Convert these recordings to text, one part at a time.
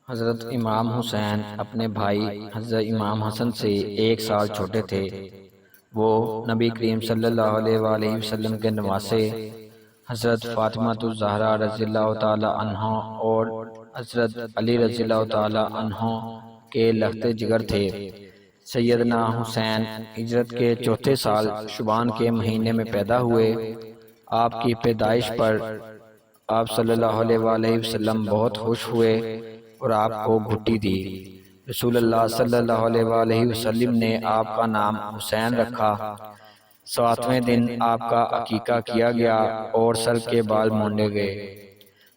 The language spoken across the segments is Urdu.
حضرت امام حسین اپنے بھائی حضرت امام حسن سے 1 سال چھوٹے تھے۔ وہ نبی کریم صلی اللہ علیہ وآلہ وسلم کے نواسے حضرت فاطمہ الزہرا رضی اللہ تعالی عنہ اور حضرت علی رضی اللہ تعالی عنہ کے لخت جگر تھے۔ سیدنا حسین ہجرت کے 4 سال شعبان کے مہینے میں پیدا ہوئے۔ آپ کی پیدائش پر آپ صلی اللہ علیہ وآلہ وسلم بہت خوش ہوئے اور آپ کو گھٹی دی۔ رسول اللہ صلی اللہ علیہ وآلہ وسلم نے آپ کا نام حسین رکھا۔ 7ویں دن آپ کا عقیقہ کیا گیا اور سر کے بال مونڈے گئے۔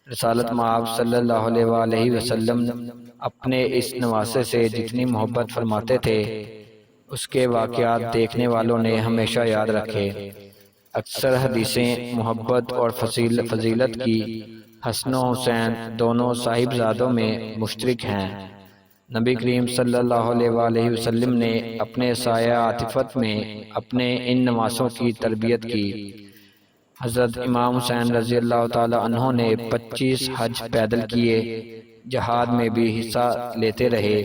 رسالت مآب صلی اللہ علیہ وآلہ وسلم اپنے اس نواسے سے جتنی محبت فرماتے تھے اس کے واقعات دیکھنے والوں نے ہمیشہ یاد رکھے۔ اکثر حدیثیں محبت اور فضیلت کی حسن و حسین دونوں صاحبزادوں میں مشترک ہیں۔ نبی کریم صلی اللہ علیہ وآلہ وسلم نے اپنے سایہ عاطفت میں اپنے ان نواسوں کی تربیت کی۔ حضرت امام حسین رضی اللہ تعالی عنہ نے 25 حج پیدل کیے، جہاد میں بھی حصہ لیتے رہے۔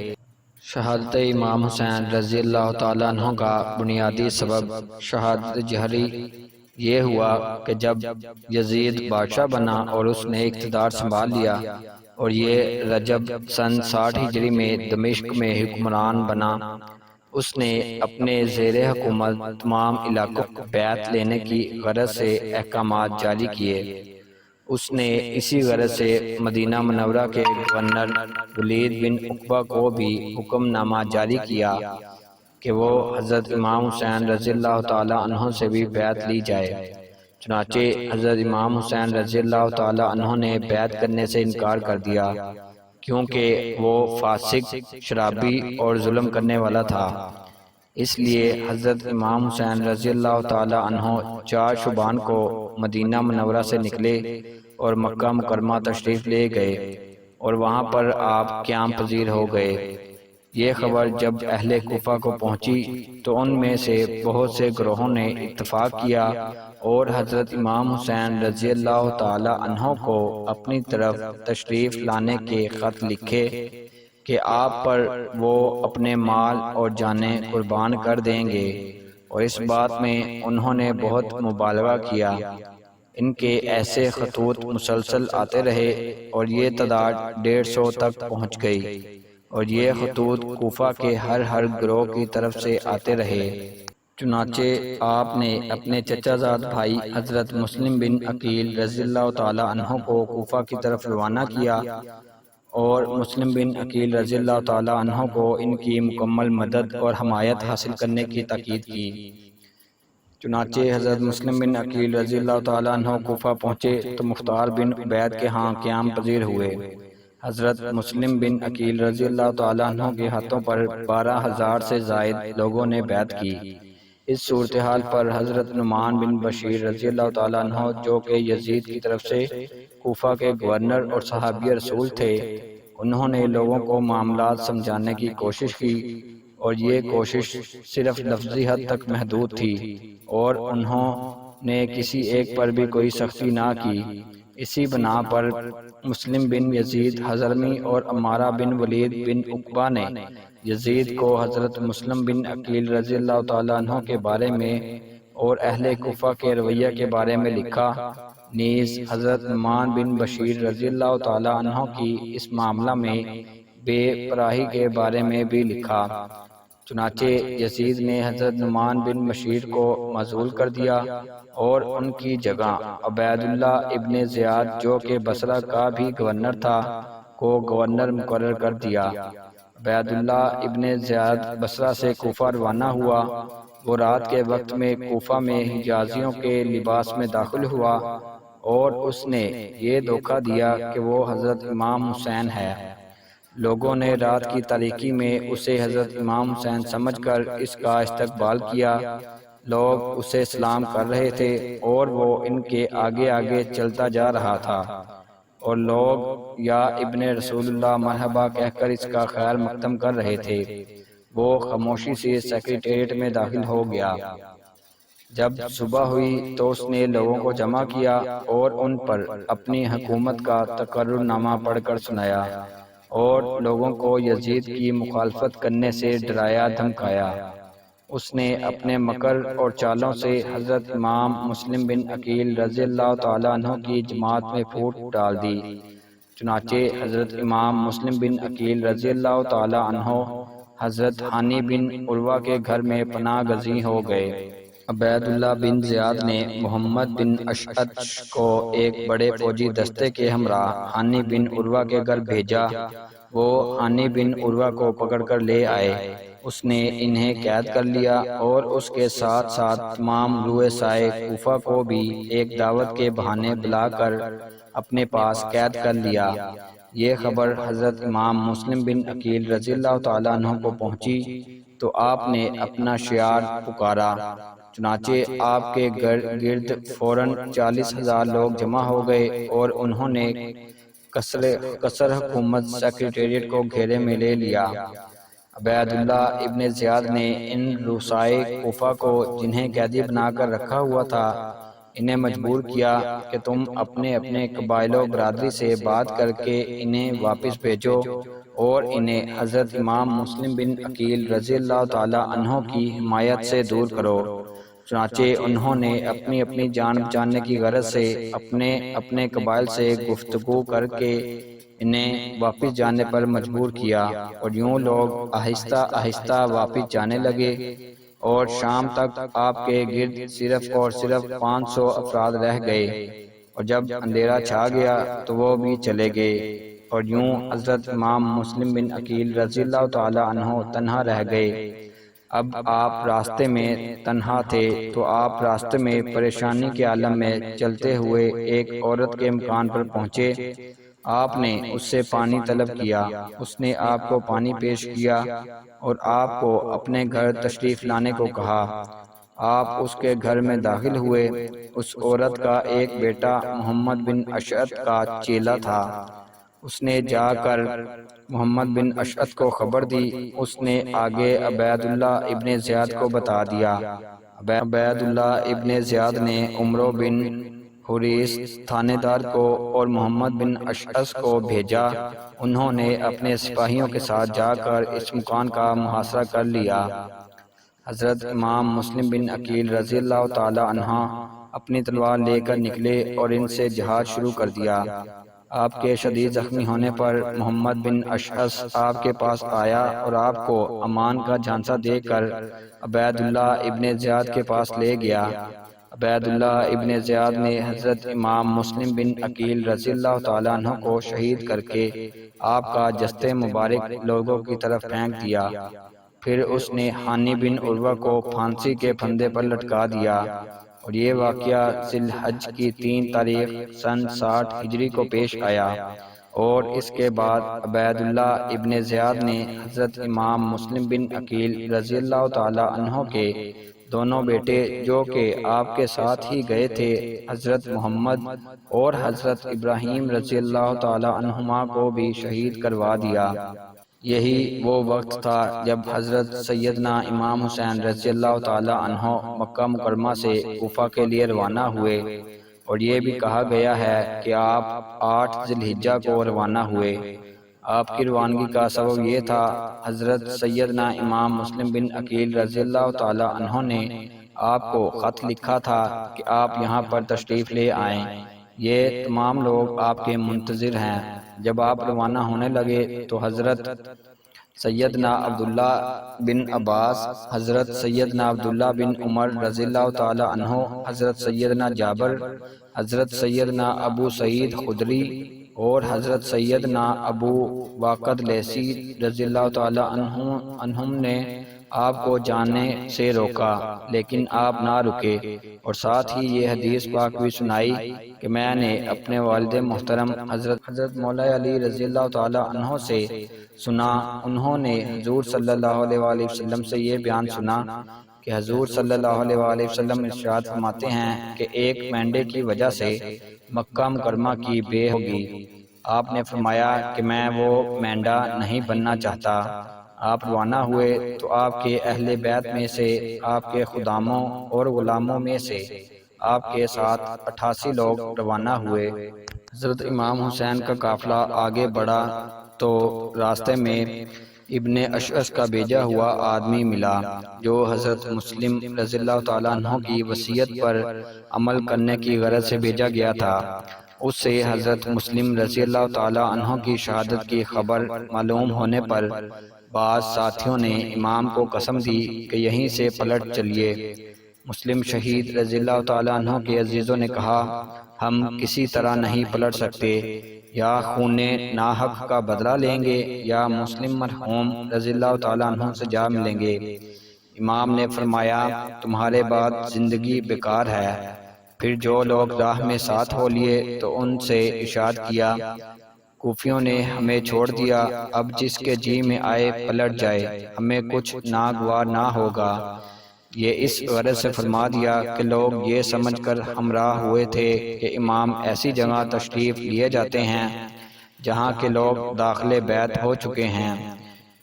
شہادت امام حسین رضی اللہ تعالی عنہ کا بنیادی سبب شہادت جہری یہ ہوا کہ جب یزید بادشاہ بنا اور اس نے اقتدار سنبھال لیا اور یہ رجب سن 60 ہجری میں دمشق میں حکمران بنا، اس نے اپنے زیر حکومت تمام علاقوں کو بیعت لینے کی غرض سے احکامات جاری کیے۔ اس نے اسی غرض سے مدینہ منورہ کے گورنر ولید بن عقبہ کو بھی حکم نامہ جاری کیا کہ وہ حضرت امام حسین رضی اللہ تعالی عنہ سے بھی بیعت لی جائے۔ چنانچہ حضرت امام حسین رضی اللہ تعالی عنہ نے بیعت کرنے سے انکار کر دیا، کیونکہ وہ فاسق، شرابی اور ظلم کرنے والا تھا۔ اس لیے حضرت امام حسین رضی اللہ تعالی عنہ 4 شعبان کو مدینہ منورہ سے نکلے اور مکہ مکرمہ تشریف لے گئے اور وہاں پر آپ قیام پذیر ہو گئے۔ یہ خبر جب اہل کوفہ کو پہنچی تو ان میں سے بہت سے گروہوں نے اتفاق کیا اور حضرت امام حسین رضی اللہ تعالی عنہ کو اپنی طرف تشریف لانے کے خط لکھے کہ آپ پر وہ اپنے مال اور جانیں قربان کر دیں گے، اور اس بات میں انہوں نے بہت مبالغہ کیا۔ ان کے ایسے خطوط مسلسل آتے رہے اور یہ تعداد 150 تک پہنچ گئی، اور یہ خطوط کوفہ کے ہر گروہ کی طرف سے آتے رہے۔ چنانچہ آپ نے اپنے چچا زاد بھائی حضرت مسلم بن عقیل رضی اللہ تعالی عنہ کو کوفہ کی طرف روانہ کیا اور مسلم بن عقیل رضی اللہ تعالی عنہ کو ان کی مکمل مدد اور حمایت حاصل کرنے کی تاکید کی۔ چنانچہ حضرت مسلم بن عقیل رضی اللہ تعالی عنہ کوفہ پہنچے تو مختار بن عبید کے ہاں قیام پذیر ہوئے۔ حضرت مسلم بن عقیل رضی اللہ تعالی عنہ کے ہاتھوں پر 12,000 سے زائد لوگوں نے بیعت کی۔ اس صورتحال پر حضرت نعمان بن بشیر رضی اللہ تعالی عنہ جو کہ یزید کی طرف سے کوفہ کے گورنر اور صحابی رسول تھے، انہوں نے لوگوں کو معاملات سمجھانے کی کوشش کی، اور یہ کوشش صرف لفظی حد تک محدود تھی اور انہوں نے کسی ایک پر بھی کوئی سختی نہ کی۔ اسی بنا پر مسلم بن یزید حضرمی اور عمارہ بن ولید بن عقبہ نے یزید کو حضرت مسلم بن عقیل رضی اللہ تعالی عنہ کے بارے میں اور اہل کوفہ کے رویہ کے بارے میں لکھا۔ نیز حضرت نعمان بن بشیر رضی اللہ تعالی عنہ کی اس معاملہ میں بے پراہی کے بارے میں بھی لکھا۔ چنانچہ یزید نے حضرت نعمان بن بشیر کو معزول کر دیا اور ان کی جگہ عبید اللہ ابن زیاد جو کہ بصرہ کا بھی گورنر تھا کو گورنر مقرر کر دیا۔ عبید اللہ ابن زیاد بصرہ سے کوفہ روانہ ہوا۔ وہ رات کے وقت میں کوفہ میں حجازیوں کے لباس میں داخل ہوا اور اس نے یہ دھوکہ دیا کہ وہ حضرت امام حسین ہے۔ لوگوں نے رات کی تاریکی میں اسے حضرت امام حسین سمجھ کر اس کا استقبال کیا۔ لوگ اسے سلام کر رہے تھے اور وہ ان کے آگے آگے چلتا جا رہا تھا، اور لوگ یا ابن رسول اللہ مرحبا کہہ کر اس کا خیر مقدم کر رہے تھے۔ وہ خاموشی سے سیکریٹریٹ میں داخل ہو گیا۔ جب صبح ہوئی تو اس نے لوگوں کو جمع کیا اور ان پر اپنی حکومت کا تقرر نامہ پڑھ کر سنایا اور لوگوں کو یزید کی مخالفت کرنے سے ڈرایا دھمکایا۔ اس نے اپنے مکر اور چالوں سے حضرت امام مسلم بن عقیل رضی اللہ تعالیٰ عنہ کی جماعت میں پھوٹ ڈال دی۔ چنانچہ حضرت امام مسلم بن عقیل رضی اللہ تعالیٰ عنہ حضرت ہانی بن عروہ کے گھر میں پناہ گزین ہو گئے۔ عبید اللہ بن زیاد نے محمد بن اشعث کو ایک بڑے فوجی دستے کے ہمراہ ہانی بن عروہ کے گھر بھیجا۔ وہ ہانی بن عروہ کو پکڑ کر لے آئے۔ اس نے انہیں قید کر لیا اور اس کے ساتھ ساتھ تمام رؤسائے کوفہ کو بھی ایک دعوت کے بہانے بلا کر اپنے پاس قید کر لیا۔ یہ خبر حضرت امام مسلم بن عقیل رضی اللہ تعالیٰ عنہ کو پہنچی تو آپ نے اپنا شعار پکارا۔ چنانچہ آپ کے گرد فوراً 40,000 لوگ جمع ہو گئے اور انہوں نے قصر حکومت سیکریٹریٹ کو گھیرے میں لے لیا۔ عبید اللہ ابن زیاد نے ان رؤسائے کوفہ کو جنہیں قیدی بنا کر رکھا ہوا تھا انہیں مجبور کیا کہ تم اپنے اپنے قبائل و برادری سے بات کر کے انہیں واپس بھیجو اور انہیں حضرت امام مسلم بن عقیل رضی اللہ تعالیٰ عنہ کی حمایت سے دور کرو۔ چنانچہ انہوں نے اپنی اپنی جان بچانے کی غرض سے اپنے اپنے قبائل سے گفتگو کر کے انہیں واپس جانے پر مجبور کیا، اور یوں لوگ آہستہ آہستہ واپس جانے لگے اور شام تک آپ کے گرد صرف اور صرف 500 افراد رہ گئے، اور جب اندھیرا چھا گیا تو وہ بھی چلے گئے، اور یوں حضرت امام مسلم بن عقیل رضی اللہ تعالی عنہ تنہا رہ گئے۔ اب آپ راستے میں تنہا تھے تو آپ راستے میں پریشانی کے عالم میں چلتے ہوئے ایک عورت کے مکان پر پہنچے۔ آپ نے اس سے پانی طلب کیا، اس نے آپ کو پانی پیش کیا اور آپ کو اپنے گھر تشریف لانے کو کہا۔ آپ اس کے گھر میں داخل ہوئے۔ اس عورت کا ایک بیٹا محمد بن اشعث کا چیلا تھا۔ اس نے جا کر محمد بن اشعث کو خبر دی۔ اس نے آگے عبید اللہ ابن زیاد کو بتا دیا۔ عبید اللہ ابن زیاد نے عمرو بن حریث تھانے دار کو اور محمد بن اشعث کو بھیجا۔ انہوں نے اپنے سپاہیوں کے ساتھ جا کر اس مکان کا محاصرہ کر لیا۔ حضرت امام مسلم بن عقیل رضی اللہ تعالی عنہ اپنی تلوار لے کر نکلے اور ان سے جہاد شروع کر دیا۔ آپ کے شدید زخمی ہونے پر محمد بن اشعث آپ کے پاس آیا اور آپ کو امان کا جھانسہ دے کر عبید اللہ ابن زیاد کے پاس لے گیا۔ عبید اللہ ابن زیاد نے حضرت امام مسلم بن عقیل رضی اللہ تعالیٰ عنہ کو شہید کر کے آپ کا جسد مبارک لوگوں کی طرف پھینک دیا۔ پھر اس نے ہانی بن عروہ کو پھانسی کے پھندے پر لٹکا دیا، اور یہ واقعہ ذی الحج کی 3 تاریخ سن 60 ہجری کو پیش آیا، اور اس کے بعد عبید اللہ ابن زیاد نے حضرت امام مسلم بن عقیل رضی اللہ تعالی عنہ کے دونوں بیٹے جو کہ آپ کے ساتھ ہی گئے تھے، حضرت محمد اور حضرت ابراہیم رضی اللہ تعالی عنہما کو بھی شہید کروا دیا۔ یہی وہ وقت تھا جب حضرت سیدنا امام حسین رضی اللہ تعالی عنہ مکہ مکرمہ سے کوفہ کے لیے روانہ ہوئے، اور یہ بھی کہا گیا ہے کہ آپ 8 ذی الحجہ کو روانہ ہوئے۔ آپ کی روانگی کا سبب یہ تھا، حضرت سیدنا امام مسلم بن عقیل رضی اللہ تعالی عنہ نے آپ کو خط لکھا تھا کہ آپ یہاں پر تشریف لے آئیں، یہ تمام لوگ آپ کے منتظر ہیں۔ جب آپ روانہ ہونے لگے تو حضرت سیدنا عبداللہ بن عباس، حضرت سیدنا عبداللہ بن عمر رضی اللہ تعالی عنہ، حضرت سیدنا جابر، حضرت سیدنا ابو سعید خدری اور حضرت سیدنا ابو واقد لیثی رضی اللہ تعالی عنہم نے آپ کو جانے سے روکا، لیکن آپ نہ رکے، اور ساتھ ہی یہ حدیث پاک بھی سنائی کہ میں نے اپنے والد محترم حضرت مولا علی رضی اللہ تعالی عنہ سے سنا۔ انہوں نے حضور صلی اللہ علیہ وآلہ وسلم سے یہ بیان سنا کہ حضور صلی اللہ علیہ وآلہ وسلم ارشاد فرماتے ہیں کہ ایک مینڈے کی وجہ سے مکہ مکرمہ کی بے ہوگی۔ آپ نے فرمایا کہ میں وہ مینڈا نہیں بننا چاہتا۔ آپ روانہ ہوئے تو آپ کے اہل بیت میں سے، آپ کے خداموں اور غلاموں میں سے آپ کے ساتھ 88 لوگ روانہ ہوئے۔ حضرت امام حسین کا قافلہ آگے بڑھا تو راستے میں ابن اشعث کا بھیجا ہوا آدمی ملا جو حضرت مسلم رضی اللہ تعالیٰ عنہ کی وصیت پر عمل کرنے کی غرض سے بھیجا گیا تھا۔ اس سے حضرت مسلم رضی اللہ تعالیٰ عنہ کی شہادت کی خبر معلوم ہونے پر بعض ساتھیوں نے امام کو قسم دی کہ یہیں سے پلٹ چلیے۔ مسلم شہید رضی اللہ تعالیٰ عنہ کے عزیزوں نے کہا، ہم کسی طرح نہیں پلٹ سکتے، یا خون ناحق کا بدلہ لیں گے یا مسلم مرحوم رضی اللہ تعالیٰ عنہ سے جا ملیں گے۔ امام نے فرمایا، تمہارے بعد زندگی بیکار ہے۔ پھر جو لوگ راہ میں ساتھ ہو لیے تو ان سے ارشاد کیا، کوفیوں نے ہمیں چھوڑ دیا، اب جس کے جی میں آئے پلٹ جائے، ہمیں کچھ ناگوار نہ ہوگا۔ یہ اس غرض سے فرما دیا کہ لوگ یہ سمجھ کر ہمراہ ہوئے تھے کہ امام ایسی جگہ تشریف لیے جاتے ہیں جہاں کے لوگ داخل بیت ہو چکے ہیں۔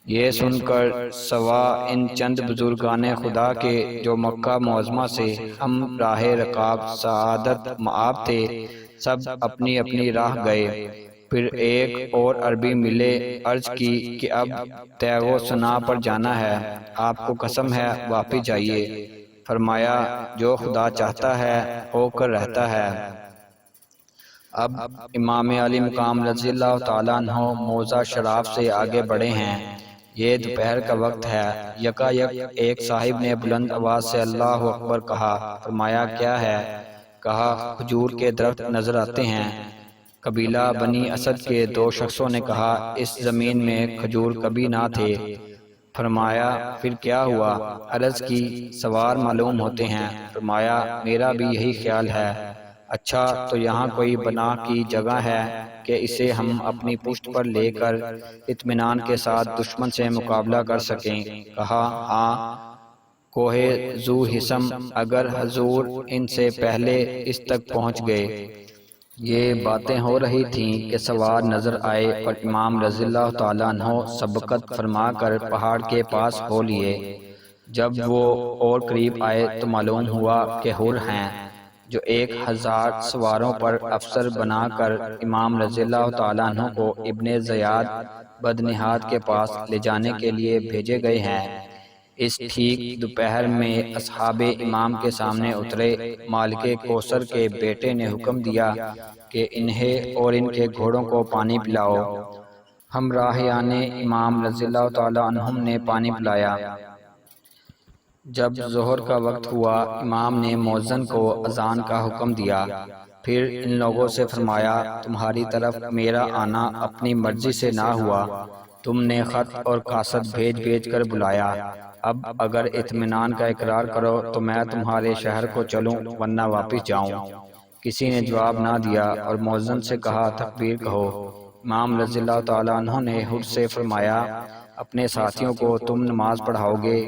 یہ سن کر سوا ان چند بزرگان خدا کے جو مکہ معظمہ سے ہم راہ رکاب سعادت مآب تھے، سب اپنی اپنی راہ گئے۔ پھر ایک اور عربی ملے، عرض کی کہ اب تیغ و سنا پر جانا ہے، آپ کو قسم ہے واپس جائیے۔ فرمایا، جو خدا چاہتا ہے ہو کر رہتا ہے۔ اب امام علی مقام رضی اللہ تعالیٰ عنہ موضع شراب سے آگے بڑھے ہیں۔ یہ دوپہر کا وقت ہے۔ یکایک ایک صاحب نے بلند آواز سے اللہ اکبر کہا۔ فرمایا، کیا ہے؟ کہا، کھجور کے درخت نظر آتے ہیں۔ قبیلہ بنی اسد کے دو شخصوں نے کہا، اس زمین میں کھجور کبھی نہ تھے۔ فرمایا، پھر کیا ہوا؟ عرض کی، سوار معلوم ہوتے ہیں۔ فرمایا، میرا بھی یہی خیال ہے۔ اچھا، تو یہاں کوئی بنا کی جگہ ہے کہ اسے ہم اپنی پشت پر لے کر اطمینان کے ساتھ دشمن سے مقابلہ کر سکیں؟ کہا، ہاں، کوہ ذو حسم، اگر حضور ان سے پہلے اس تک پہنچ گئے۔ یہ باتیں ہو رہی تھیں کہ سوار نظر آئے اور امام رضی اللہ تعالیٰ عنہ سبقت فرما کر پہاڑ کے پاس ہو لیے۔ جب وہ اور قریب آئے تو معلوم ہوا کہ حر ہیں، جو 1000 سواروں پر افسر بنا کر امام رضی اللہ تعالیٰ عنہ کو ابن زیاد بدنہاد کے پاس لے جانے کے لیے بھیجے گئے ہیں۔ اس ٹھیک دوپہر میں اصحاب امام کے سامنے اترے۔ مالک کوثر کے بیٹے نے حکم دیا کہ انہیں اور ان کے گھوڑوں کو پانی پلاؤ۔ ہمراہیان امام رضی اللہ تعالیٰ عنہم نے پانی پلایا۔ جب ظہر کا وقت ہوا، امام نے مؤذن کو اذان کا حکم دیا۔ پھر ان لوگوں سے فرمایا، تمہاری طرف میرا آنا اپنی مرضی سے نہ ہوا، تم نے خط اور قاصد بھیج کر بلایا۔ اب اگر اطمینان کا اقرار کرو تو میں تمہارے شہر کو چلوں، ورنہ واپس جاؤں۔ کسی نے جواب نہ دیا اور مؤذن سے کہا، تکبیر کہو۔ امام رضی اللہ تعالیٰ عنہ نے حر سے فرمایا، اپنے ساتھیوں کو تم نماز پڑھاؤ گے؟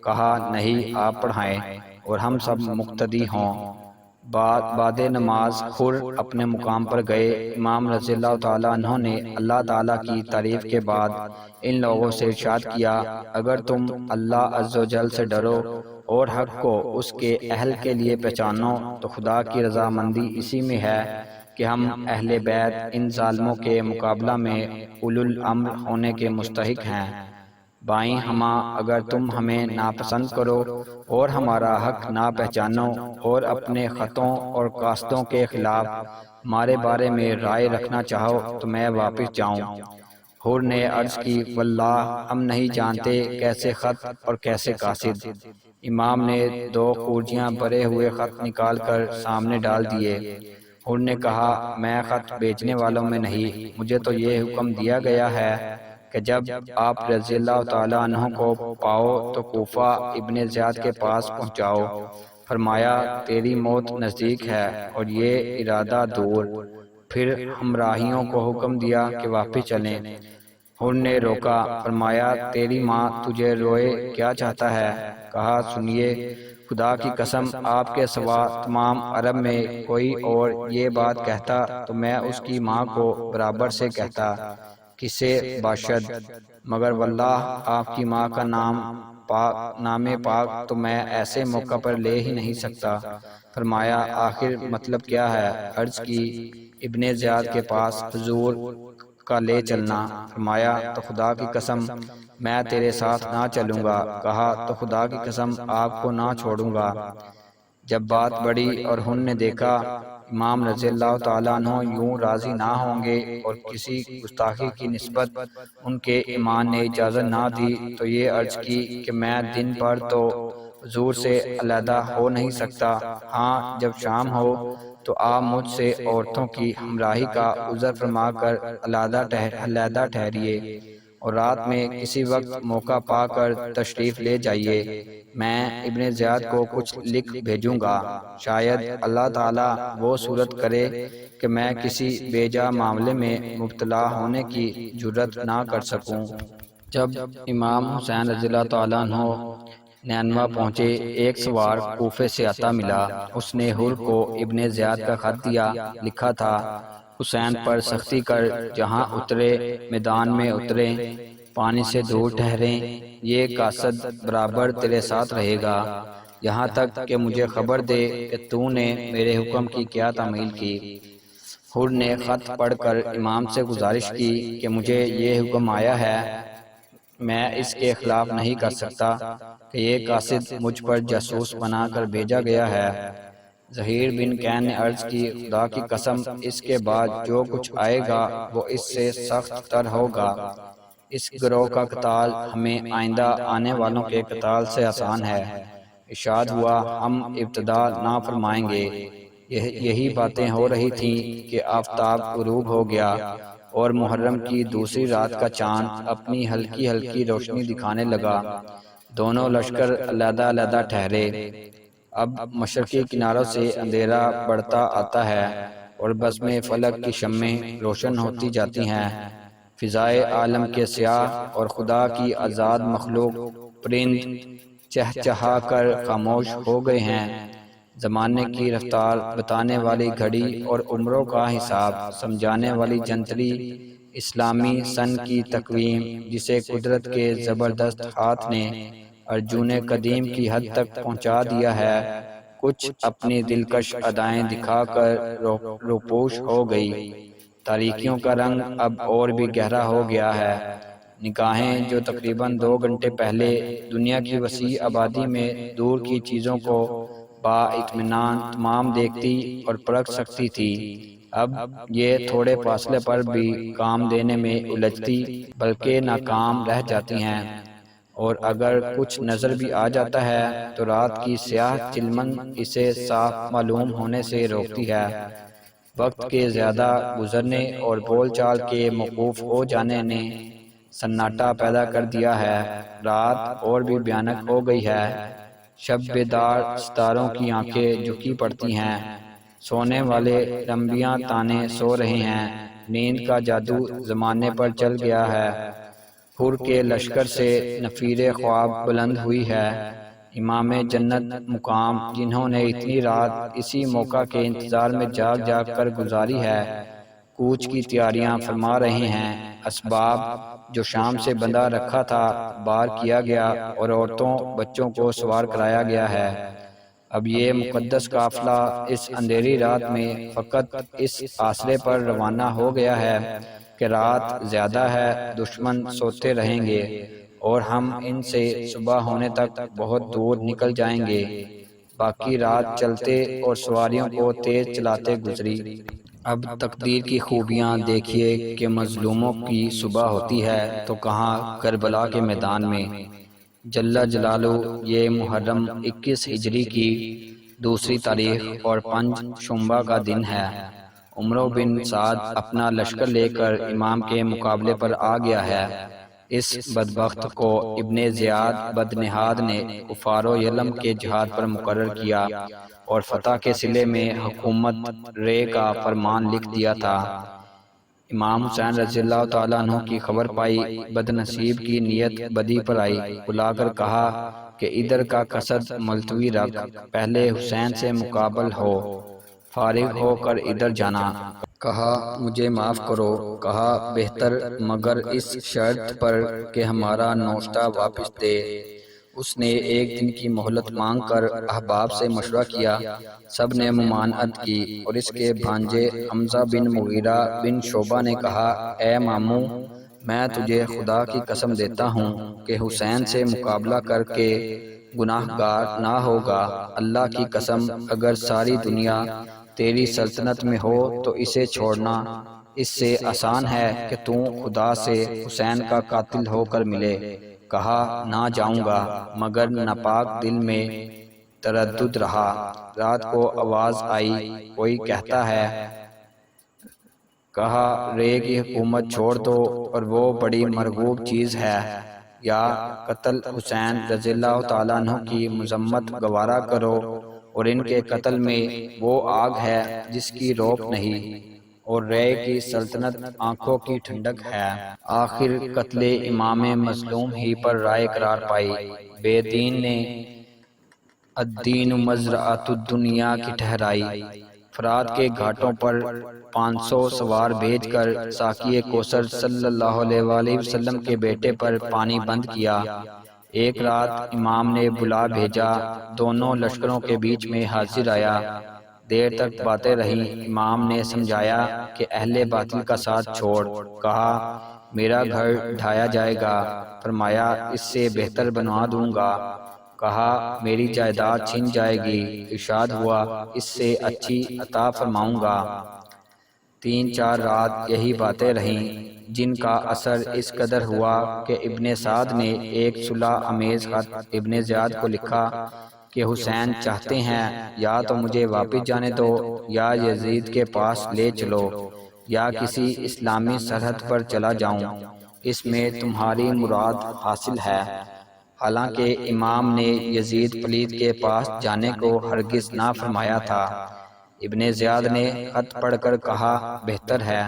کہا، نہیں، آپ پڑھائیں اور ہم سب مقتدی ہوں۔ بعد نماز حر اپنے مقام پر گئے۔ امام رضی اللہ تعالیٰ عنہ نے اللہ تعالیٰ کی تعریف کے بعد ان لوگوں سے ارشاد کیا، اگر تم اللہ عز و جل سے ڈرو اور حق کو اس کے اہل کے لیے پہچانو تو خدا کی رضامندی اسی میں ہے کہ ہم اہل بیت ان ظالموں کے مقابلہ میں اولو الامر ہونے کے مستحق ہیں۔ بائیں ہمہ، اگر تم ہمیں ناپسند کرو اور ہمارا حق نہ پہچانو اور اپنے خطوں اور قاصدوں کے خلاف ہمارے بارے میں رائے رکھنا چاہو تو میں واپس جاؤں۔ حر نے عرض کی، واللہ ہم نہیں جانتے کیسے خط اور کیسے قاصد۔ امام نے 2 خورجیاں بھرے ہوئے خط نکال کر سامنے ڈال دیے۔ حر نے کہا، میں خط بیچنے والوں میں نہیں، مجھے تو یہ حکم دیا گیا ہے کہ جب آپ رضی اللہ تعالیٰ عنہ کو پاؤ تو کوفہ ابن زیاد کے پاس پہنچاؤ۔ فرمایا، تیری موت نزدیک ہے اور یہ ارادہ دور۔ پھر ہمراہیوں کو حکم دیا کہ واپس چلیں۔ حر نے روکا۔ فرمایا، تیری ماں تجھے روئے کیا چاہتا ہے؟ کہا، سنیے، خدا کی قسم، آپ کے سوا تمام عرب میں کوئی اور یہ بات کہتا تو میں اس کی ماں کو برابر سے کہتا، کسے باشد، مگر واللہ آپ کی ماں کا نام پاک تو میں ایسے موقع پر لے ہی نہیں سکتا۔ فرمایا، آخر مطلب کیا ہے؟ عرض کی، ابن زیاد کے پاس حضور کا لے چلنا۔ فرمایا تو خدا کی قسم میں تیرے ساتھ نہ چلوں گا۔ کہا تو خدا کی قسم آپ کو نہ چھوڑوں گا۔ جب بات بڑھی اور ہن نے دیکھا امام رضی اللہ تعالیٰ عنہ یوں راضی نہ ہوں گے اور کسی گستاخی کی نسبت ان کے ایمان نے اجازت نہ دی تو یہ عرض کی کہ میں دن بھر تو حضور سے علیحدہ ہو نہیں سکتا، ہاں جب شام ہو تو آپ مجھ سے عورتوں کی ہمراہی کا عذر فرما کر علیحدہ ٹھہریے اور رات میں کسی وقت موقع پا کر تشریف لے جائیے۔ میں ابن زیاد کو کچھ لکھ بھیجوں گا، شاید اللہ تعالیٰ وہ صورت کرے کہ میں کسی بے جا معاملے میں مبتلا ہونے کی جرت نہ کر سکوں۔ جب امام حسین رضی اللہ تعالیٰ عنہ نینوا پہنچے، ایک سوار کوفے سے آتا ملا۔ اس نے حر کو ابن زیاد کا خط دیا، لکھا تھا حسین پر سختی کر، جہاں اترے میدان میں اترے، پانی سے دور ٹھہریں، یہ قاصد برابر تیرے ساتھ رہے گا، یہاں تک کہ مجھے خبر دے کہ تو نے میرے حکم کی کیا تعمیل کی۔ حر نے خط پڑھ کر امام سے گزارش کی کہ مجھے یہ حکم آیا ہے، میں اس کے خلاف نہیں کر سکتا کہ یہ قاصد مجھ پر جاسوس بنا کر بھیجا گیا ہے۔ زہیر بن کین نے عرض کی، خدا کی قسم اس کے بعد جو کچھ آئے گا وہ اس سے سخت تر ہوگا۔ اس گروہ کا قتال ہمیں آئندہ آنے والوں کے قتال سے آسان ہے۔ ارشاد ہوا ہم ابتدا نہ فرمائیں گے۔ یہی باتیں ہو رہی تھیں کہ آفتاب غروب ہو گیا اور محرم کی دوسری رات کا چاند اپنی ہلکی ہلکی روشنی دکھانے لگا۔ دونوں لشکر علیحدہ علیحدہ ٹھہرے۔ اب مشرقی کناروں سے اندھیرا بڑھتا آتا ہے اور بزم فلک کی شمعیں روشن ہوتی جاتی ہیں۔ فضائے عالم کے سیاہ اور خدا کی آزاد مخلوق پرند چہچہا کر خاموش ہو گئے ہیں۔ زمانے کی رفتار بتانے والی گھڑی اور عمروں کا حساب سمجھانے والی جنتری، اسلامی سن کی تقویم جسے قدرت کے زبردست ہاتھ نے ارجن قدیم کی حد تک پہنچا دیا ہے، کچھ اپنی دلکش ادائیں دکھا کر روپوش ہو گئی۔ تاریکیوں کا رنگ اب اور بھی گہرا ہو گیا ہے۔ نگاہیں جو تقریباً 2 گھنٹے پہلے دنیا کی وسیع آبادی میں دور کی چیزوں کو با اطمینان تمام دیکھتی اور پرکھ سکتی تھی، اب یہ تھوڑے فاصلے پر بھی کام دینے میں الجھتی بلکہ ناکام رہ جاتی ہیں، اور اگر کچھ نظر بھی آ جاتا ہے تو رات کی سیاہ چلمن اسے صاف معلوم ہونے سے روکتی ہے۔ وقت کے زیادہ گزرنے اور بول چال کے موقوف ہو جانے نے سناٹا پیدا کر دیا ہے۔ رات اور بھی بھیانک ہو گئی ہے۔ شب بیدار ستاروں کی آنکھیں جھکی پڑتی ہیں، سونے والے لمبیاں تانے سو رہے ہیں، نیند کا جادو زمانے پر چل گیا ہے۔ حر کے لشکر سے نفیر خواب بلند ہوئی ہے۔ امام جنت مقام جنہوں نے اتنی رات اسی موقع کے انتظار میں جاگ جاگ کر گزاری ہے، کوچ کی تیاریاں فرما رہے ہیں۔ اسباب جو شام سے بندھا رکھا تھا بار کیا گیا اور عورتوں بچوں کو سوار کرایا گیا ہے۔ اب یہ مقدس قافلہ اس اندھیری رات میں فقط اس آسرے پر روانہ ہو گیا ہے کہ رات زیادہ ہے، دشمن سوتے رہیں گے اور ہم ان سے صبح ہونے تک بہت دور نکل جائیں گے۔ باقی رات چلتے اور سواریوں کو تیز چلاتے گزری۔ اب تقدیر کی خوبیاں دیکھیے کہ مظلوموں کی صبح ہوتی ہے تو کہاں کربلا کے میدان میں۔ جل جلالہ یہ محرم 21 ہجری کی دوسری تاریخ اور 5 شنبہ کا دن ہے۔ عمرو بن سعد اپنا لشکر لے کر امام کے مقابلے پر آ گیا ہے۔ اس بدبخت کو ابن زیاد بدنہاد نے کفار و یلم کے جہاد پر مقرر کیا اور فتح کے صلے میں حکومت رے کا فرمان لکھ دیا تھا۔ امام حسین رضی اللہ تعالیٰ عنہ کی خبر پائی، بدنصیب کی نیت بدی پر آئی، بلا کر کہا کہ ادھر کا قصد ملتوی رکھ، پہلے حسین سے مقابل ہو، فارغ ہو کر ادھر جانا۔ کہا مجھے معاف کرو، کہا بہتر مگر اس شرط پر کہ ہمارا نوشتہ واپس دے۔ اس نے ایک دن کی مہلت مانگ کر احباب سے مشورہ کیا، سب نے ممانعت کی، اور اس کے بھانجے حمزہ بن مغیرہ بن شعبہ نے کہا، اے ماموں، میں تجھے خدا کی قسم دیتا ہوں کہ حسین سے مقابلہ کر کے گناہ گار نہ ہوگا۔ اللہ کی قسم، اگر ساری دنیا تیری سلطنت میں ہو تو اسے چھوڑنا اس سے آسان ہے کہ تو خدا سے حسین کا قاتل ہو کر ملے۔ کہا، نہ جاؤں گا، مگر ناپاک دل میں تردد رہا۔ رات کو آواز آئی، کوئی کہتا ہے۔ کہا، رے کی حکومت چھوڑ دو اور وہ بڑی مرغوب چیز ہے، یا قتل حسین رضی اللہ تعالیٰ عنہ کی مذمت گوارا کرو، اور ان کے قتل میں وہ آگ ہے جس کی روک نہیں، اور رے کی سلطنت آنکھوں کی ٹھنڈک ہے۔ آخر قتل امام مظلوم ہی پر رائے قرار پائی۔ بے دین نے الدین مزرعۃ الدنیا کی ٹھہرائی۔ فرات کے گھاٹوں پر 500 سوار بھیج کر ساقی کوثر صلی اللہ علیہ وآلہ وسلم کے بیٹے پر پانی بند کیا۔ ایک رات امام نے بلا بھیجا، دونوں لشکروں کے بیچ میں حاضر آیا۔ دیر تک باتیں رہیں۔ امام نے سمجھایا کہ اہل باطل کا ساتھ چھوڑ۔ کہا، میرا گھر ڈھایا جائے گا۔ فرمایا، اس سے بہتر بنوا دوں گا۔ کہا، میری جائیداد چھن جائے گی۔ ارشاد ہوا، اس سے اچھی عطا فرماؤں گا۔ 3-4 رات یہی باتیں رہیں، جن کا اثر اس قدر ہوا کہ ابن سعد نے ایک صلح آمیز خط ابن زیاد کو لکھا کہ حسین چاہتے ہیں یا تو مجھے واپس جانے دو، یا یزید کے پاس لے چلو، یا کسی اسلامی سرحد پر چلا جاؤں، اس میں تمہاری مراد حاصل ہے۔ حالانکہ امام نے یزید پلید کے پاس جانے کو ہرگز نہ فرمایا تھا۔ ابن زیاد نے خط پڑھ کر کہا، بہتر ہے۔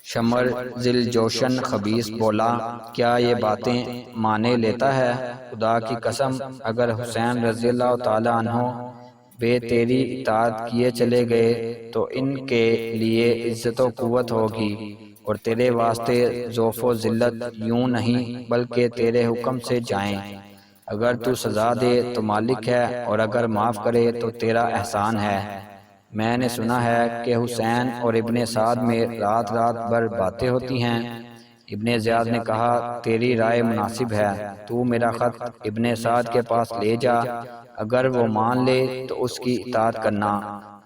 شمر ذل جوشن خبیث بولا، کیا یہ باتیں مانے لیتا ہے؟ خدا کی قسم، اگر حسین رضی اللہ تعالیٰ عنہ بے تیری اطاعت کیے چلے گئے تو ان کے لیے عزت و قوت ہوگی، اور تیرے واسطے ضعف و ذلت یوں نہیں بلکہ تیرے حکم سے جائیں۔ اگر تو سزا دے تو مالک ہے، اور اگر معاف کرے تو تیرا احسان ہے۔ میں نے سنا ہے کہ حسین اور ابن سعد میں رات رات بھر باتیں ہوتی ہیں۔ ابن زیاد نے کہا، تیری رائے مناسب ہے، تو میرا خط ابن سعد کے پاس لے جا، اگر وہ مان لے تو اس کی اطاعت کرنا،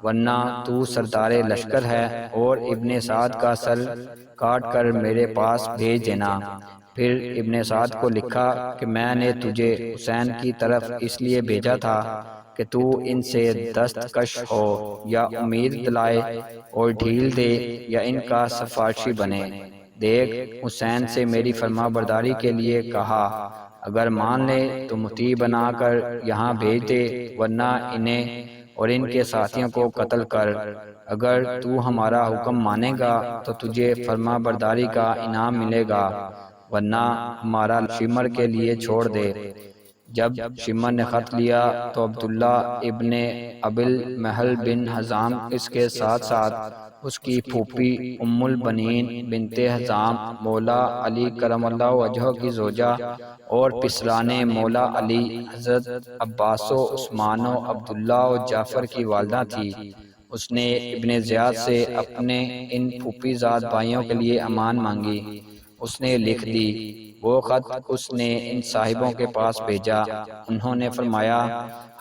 ورنہ تو سردار لشکر ہے، اور ابن سعد کا سر کاٹ کر میرے پاس بھیج دینا۔ پھر ابن سعد کو لکھا کہ میں نے تجھے حسین کی طرف اس لیے بھیجا تھا کہ تو ان سے دستکش ہو، یا امید دلائے اور ڈھیل دے، یا ان کا سفارشی بنے۔ دیکھ، حسین سے میری فرما برداری کے لیے کہا، اگر مان لے تو مطیع بنا کر یہاں بھیج دے، ورنہ انہیں اور ان کے ساتھیوں کو قتل کر۔ اگر تو ہمارا حکم مانے گا تو تجھے فرما برداری کا انعام ملے گا، ورنہ ہمارا شمر کے لیے چھوڑ دے۔ جب شمر نے خط لیا تو عبداللہ ابن ابل محل بن حزام اس کے ساتھ ساتھ اس کی پھوپھی ام البنین بنت حزام مولا علی کرم اللہ وجہہ کی زوجہ، اور پسرانے مولا علی حضرت عباس و عثمان و عبداللہ و جعفر کی والدہ تھی۔ اس نے ابن زیاد سے اپنے ان پھوپھی زاد بھائیوں کے لیے امان مانگی۔ اس نے لکھ دی۔ وہ خط اس نے ان صاحبوں کے پاس بھیجا۔ انہوں نے فرمایا،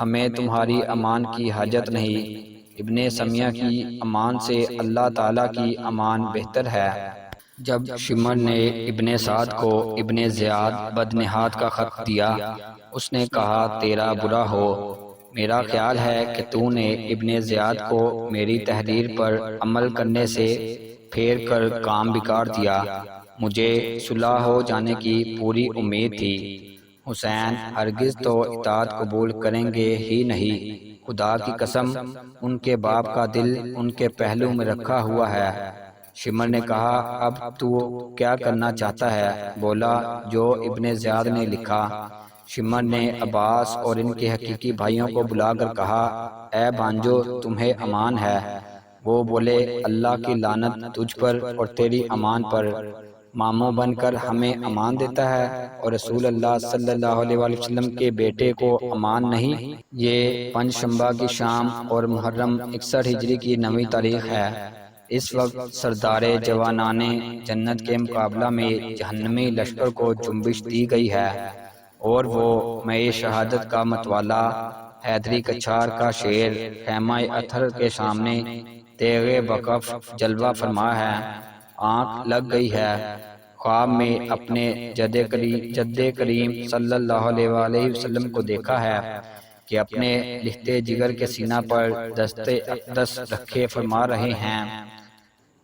ہمیں تمہاری امان کی حاجت نہیں، ابن سمیہ کی امان سے اللہ تعالیٰ کی امان بہتر ہے۔ جب شمر نے ابن سعد کو ابن زیاد بدنہاد کا خط دیا، اس نے کہا، تیرا برا ہو، میرا خیال ہے کہ تو نے ابن زیاد کو میری تحریر پر عمل کرنے سے پھیر کر کام بگاڑ دیا۔ مجھے صلح ہو جانے کی پوری امید تھی۔ حسین ہرگز تو اطاعت قبول کریں گے ہی نہیں۔ خدا کی قسم، ان کے باپ کا دل ان کے پہلو میں رکھا ہوا ہے۔ شمر نے کہا، اب تو کیا کرنا چاہتا ہے؟ بولا، جو ابن زیاد نے لکھا۔ شمر نے عباس اور ان کے حقیقی بھائیوں کو بلا کر کہا، اے بانجو، تمہیں امان ہے۔ وہ بولے، اللہ کی لعنت تجھ پر اور تیری امان پر۔ ماموں بن کر ہمیں امان دیتا ہے اور رسول اللہ صلی اللہ علیہ وآلہ وسلم کے بیٹے کو امان نہیں؟ یہ پنج شنبہ کی شام اور محرم 61 ہجری کی 9 تاریخ ہے۔ اس وقت سردار جوانان جنت کے مقابلہ میں جہنمی لشکر کو جنبش دی گئی ہے، اور وہ میں شہادت کا متوالا حیدری کچھار کا شیر خیمہ اطہر کے سامنے تیغ وقف جلوہ فرما ہے۔ آنکھ لگ گئی ہے، خواب میں اپنے جد کریم صلی اللہ علیہ وآلہ وسلم کو دیکھا ہے کہ اپنے لختے جگر کے سینہ پر دست اقدس رکھے فرما رہے ہیں،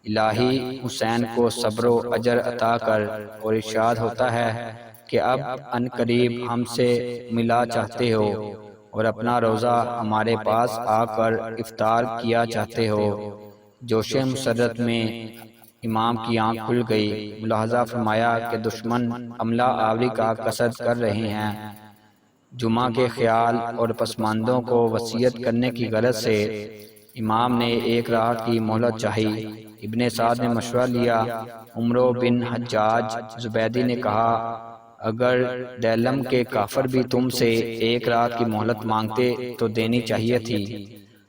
الہی حسین کو صبر و اجر عطا کر، اور ارشاد ہوتا ہے کہ اب ان قریب ہم سے ملا چاہتے ہو اور اپنا روزہ ہمارے پاس آ کر افطار کیا چاہتے ہو۔ جوش مسرت میں امام کی آنکھ کھل گئی، ملاحظہ فرمایا کہ دشمن عملہ آوری کا قصد کر رہے ہیں۔ جمعہ کے خیال اور پسماندوں کو وصیت کرنے کی غرض سے امام نے 1 رات کی مہلت چاہی۔ ابن سعد نے مشورہ لیا۔ عمرو بن حجاج زبیدی نے کہا، اگر دیلم کے کافر بھی تم سے 1 رات کی مہلت مانگتے تو دینی چاہیے تھی،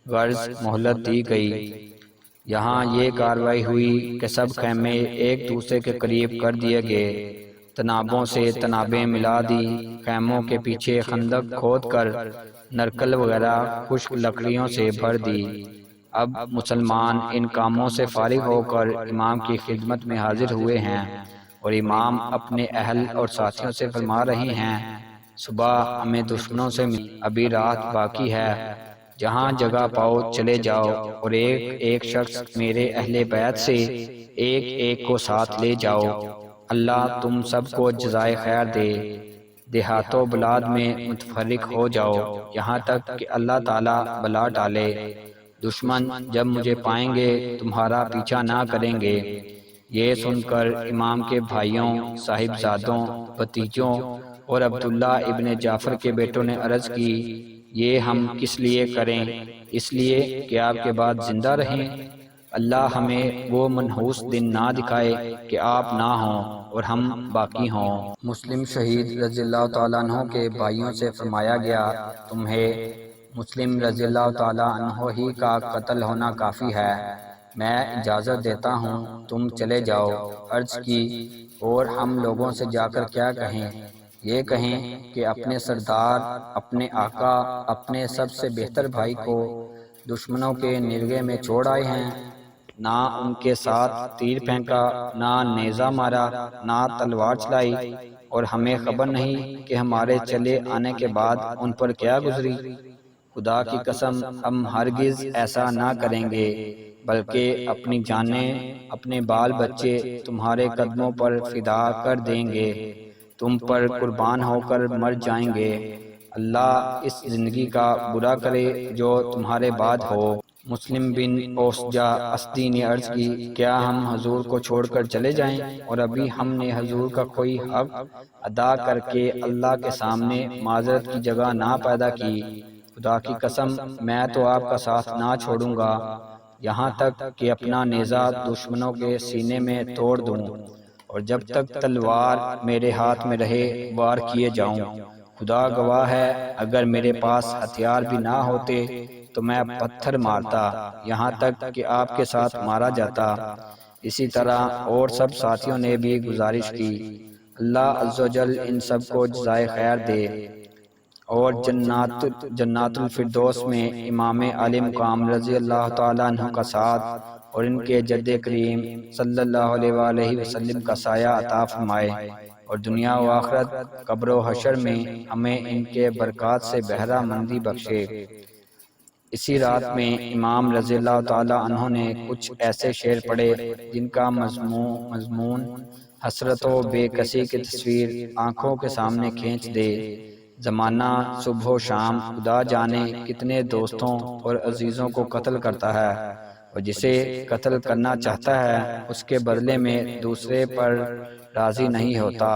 غرض مہلت دی گئی۔ یہاں یہ کاروائی ہوئی کہ سب خیمے ایک دوسرے کے قریب کر دیے گئے، تنابوں سے تنابیں ملا دی، خیموں کے پیچھے خندق کھود کر نرکل وغیرہ خشک لکڑیوں سے بھر دی۔ اب مسلمان ان کاموں سے فارغ ہو کر امام کی خدمت میں حاضر ہوئے ہیں، اور امام اپنے اہل اور ساتھیوں سے فرما رہے ہیں، صبح ہمیں دشمنوں سے ابھی رات باقی ہے، جہاں جگہ پاؤ چلے جاؤ، اور ایک ایک شخص میرے اہل بیت سے ایک ایک کو ساتھ لے جاؤ، اللہ تم سب کو جزائے خیر دے۔ دیہات و بلاد میں متفرق ہو جاؤ، یہاں تک کہ اللہ تعالیٰ بلا ڈالے۔ دشمن جب مجھے پائیں گے تمہارا پیچھا نہ کریں گے۔ یہ سن کر امام کے بھائیوں، صاحبزادوں، بھتیجوں اور عبداللہ ابن جعفر کے بیٹوں نے عرض کی، یہ ہم کس لیے کریں؟ اس لیے کہ آپ کے بعد زندہ رہیں۔ اللہ ہمیں وہ منحوس دن نہ دکھائے کہ آپ نہ ہوں اور ہم باقی ہوں۔ مسلم شہید رضی اللہ تعالیٰ عنہ کے بھائیوں سے فرمایا گیا، تمہیں مسلم رضی اللہ تعالیٰ عنہ ہی کا قتل ہونا کافی ہے، میں اجازت دیتا ہوں، تم چلے جاؤ۔ عرض کی، اور ہم لوگوں سے جا کر کیا کہیں؟ یہ کہیں کہ اپنے سردار، اپنے آقا، اپنے سب سے بہتر بھائی کو دشمنوں کے نرغے میں چھوڑ آئے ہیں، نہ ان کے ساتھ تیر پھینکا، نہ نیزہ مارا، نہ تلوار چلائی، اور ہمیں خبر نہیں کہ ہمارے چلے آنے کے بعد ان پر کیا گزری۔ خدا کی قسم ہم ہرگز ایسا نہ کریں گے، بلکہ اپنی جانیں، اپنے بال بچے تمہارے قدموں پر فدا کر دیں گے، تم پر قربان ہو کر مر جائیں گے۔ اللہ اس زندگی کا برا کرے جو تمہارے بعد ہو۔ مسلم بن اوسجا اسدی نے عرض کی، کیا ہم حضور کو چھوڑ کر چلے جائیں؟ اور ابھی ہم نے حضور کا کوئی حق ادا کر کے اللہ کے سامنے معذرت کی جگہ نہ پیدا کی۔ خدا کی قسم میں تو آپ کا ساتھ نہ چھوڑوں گا، یہاں تک کہ اپنا نیزہ دشمنوں کے سینے میں توڑ دوں، اور جب تک تلوار میرے ہاتھ میں رہے وار کیے جاؤں۔ خدا گواہ ہے، اگر میرے پاس ہتھیار بھی نہ ہوتے تو میں پتھر مارتا، یہاں تک کہ آپ کے ساتھ مارا جاتا۔ اسی طرح اور سب ساتھیوں نے بھی گزارش کی، اللہ عز و جل ان سب کو جزائے خیر دے، اور جنات الفردوس میں امام عالی مقام رضی اللہ تعالیٰ عنہ کا ساتھ اور ان کے جد کریم صلی اللہ علیہ وآلہ وسلم کا سایہ عطا فرمائے، اور دنیا و آخرت قبر و حشر میں ہمیں ان کے برکات سے بہرہ مندی بخشے۔ اسی رات میں امام رضی اللہ تعالیٰ عنہ نے کچھ ایسے شعر پڑھے جن کا مضمون حسرت و بے کسی کی تصویر آنکھوں کے سامنے کھینچ دے۔ زمانہ صبح و شام خدا جانے کتنے دوستوں اور عزیزوں کو قتل کرتا ہے، اور جسے قتل کرنا چاہتا ہے اس کے بدلے میں دوسرے پر راضی نہیں ہوتا۔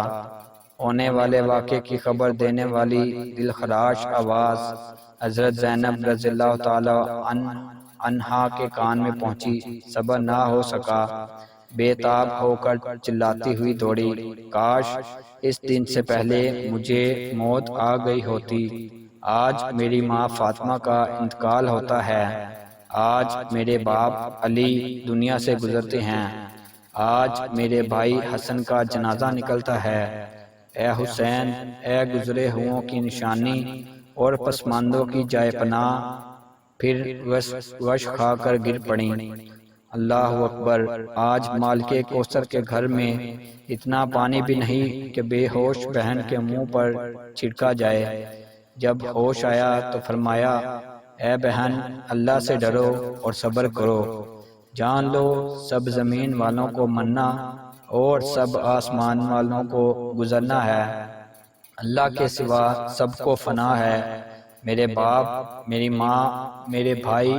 ہونے والے واقعے کی خبر دینے والی دلخراش آواز حضرت زینب رضی اللہ تعالی عنہا کے کان میں پہنچی، صبر نہ ہو سکا، بے تاب ہو کر چلاتی ہوئی دوڑی، کاش اس دن سے پہلے مجھے موت آ گئی ہوتی۔ آج میری ماں فاطمہ کا انتقال ہوتا ہے، آج میرے باپ علی دنیا سے گزرتے ہیں، آج میرے بھائی حسن کا جنازہ نکلتا ہے۔ اے حسین، اے گزرے ہوں کی نشانی اور پسماندوں کی جائے پناہ، پھر وش کھا کر گر پڑیں۔ اللہ اکبر۔ آج مالک کوثر کے گھر میں اتنا پانی بھی نہیں کہ بے ہوش بہن کے منہ پر چھڑکا جائے۔ جب ہوش آیا تو فرمایا، اے بہن، اللہ سے ڈرو اور صبر کرو، جان لو سب زمین والوں کو مرنا اور سب آسمان والوں کو گزرنا ہے، اللہ کے سوا سب کو فنا ہے۔ میرے باپ، میری ماں، میرے بھائی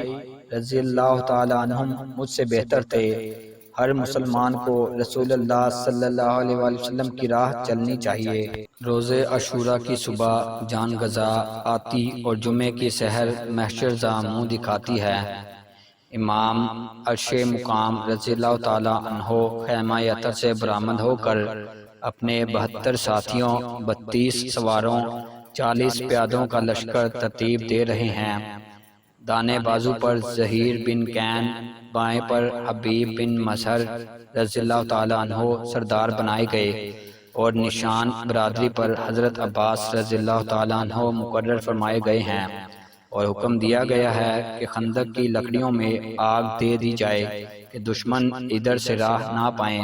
رضی اللہ تعالیٰ عنہم مجھ سے بہتر تھے۔ ہر مسلمان کو رسول اللہ صلی اللہ علیہ وآلہ وسلم کی راہ چلنی چاہیے۔ روز عاشوراء کی صبح جان گزا آتی اور جمعے کی سحر محشر زا منہ دکھاتی ہے۔ امام عرش مقام رضی اللہ تعالیٰ عنہ خیمہ اطہر سے برآمد ہو کر اپنے 72 ساتھیوں، 32 سواروں، 40 پیادوں کا لشکر ترتیب دے رہے ہیں۔ دانے بازو پر زہیر بن کین، بائیں پر حبیب بن مظہر رضی اللہ تعالیٰ عنہ سردار بنائے گئے، اور نشان برادری پر حضرت عباس رضی اللہ تعالیٰ عنہ مقرر فرمائے گئے ہیں، اور حکم دیا گیا ہے کہ خندق کی لکڑیوں میں آگ دے دی جائے کہ دشمن ادھر سے راہ نہ پائیں۔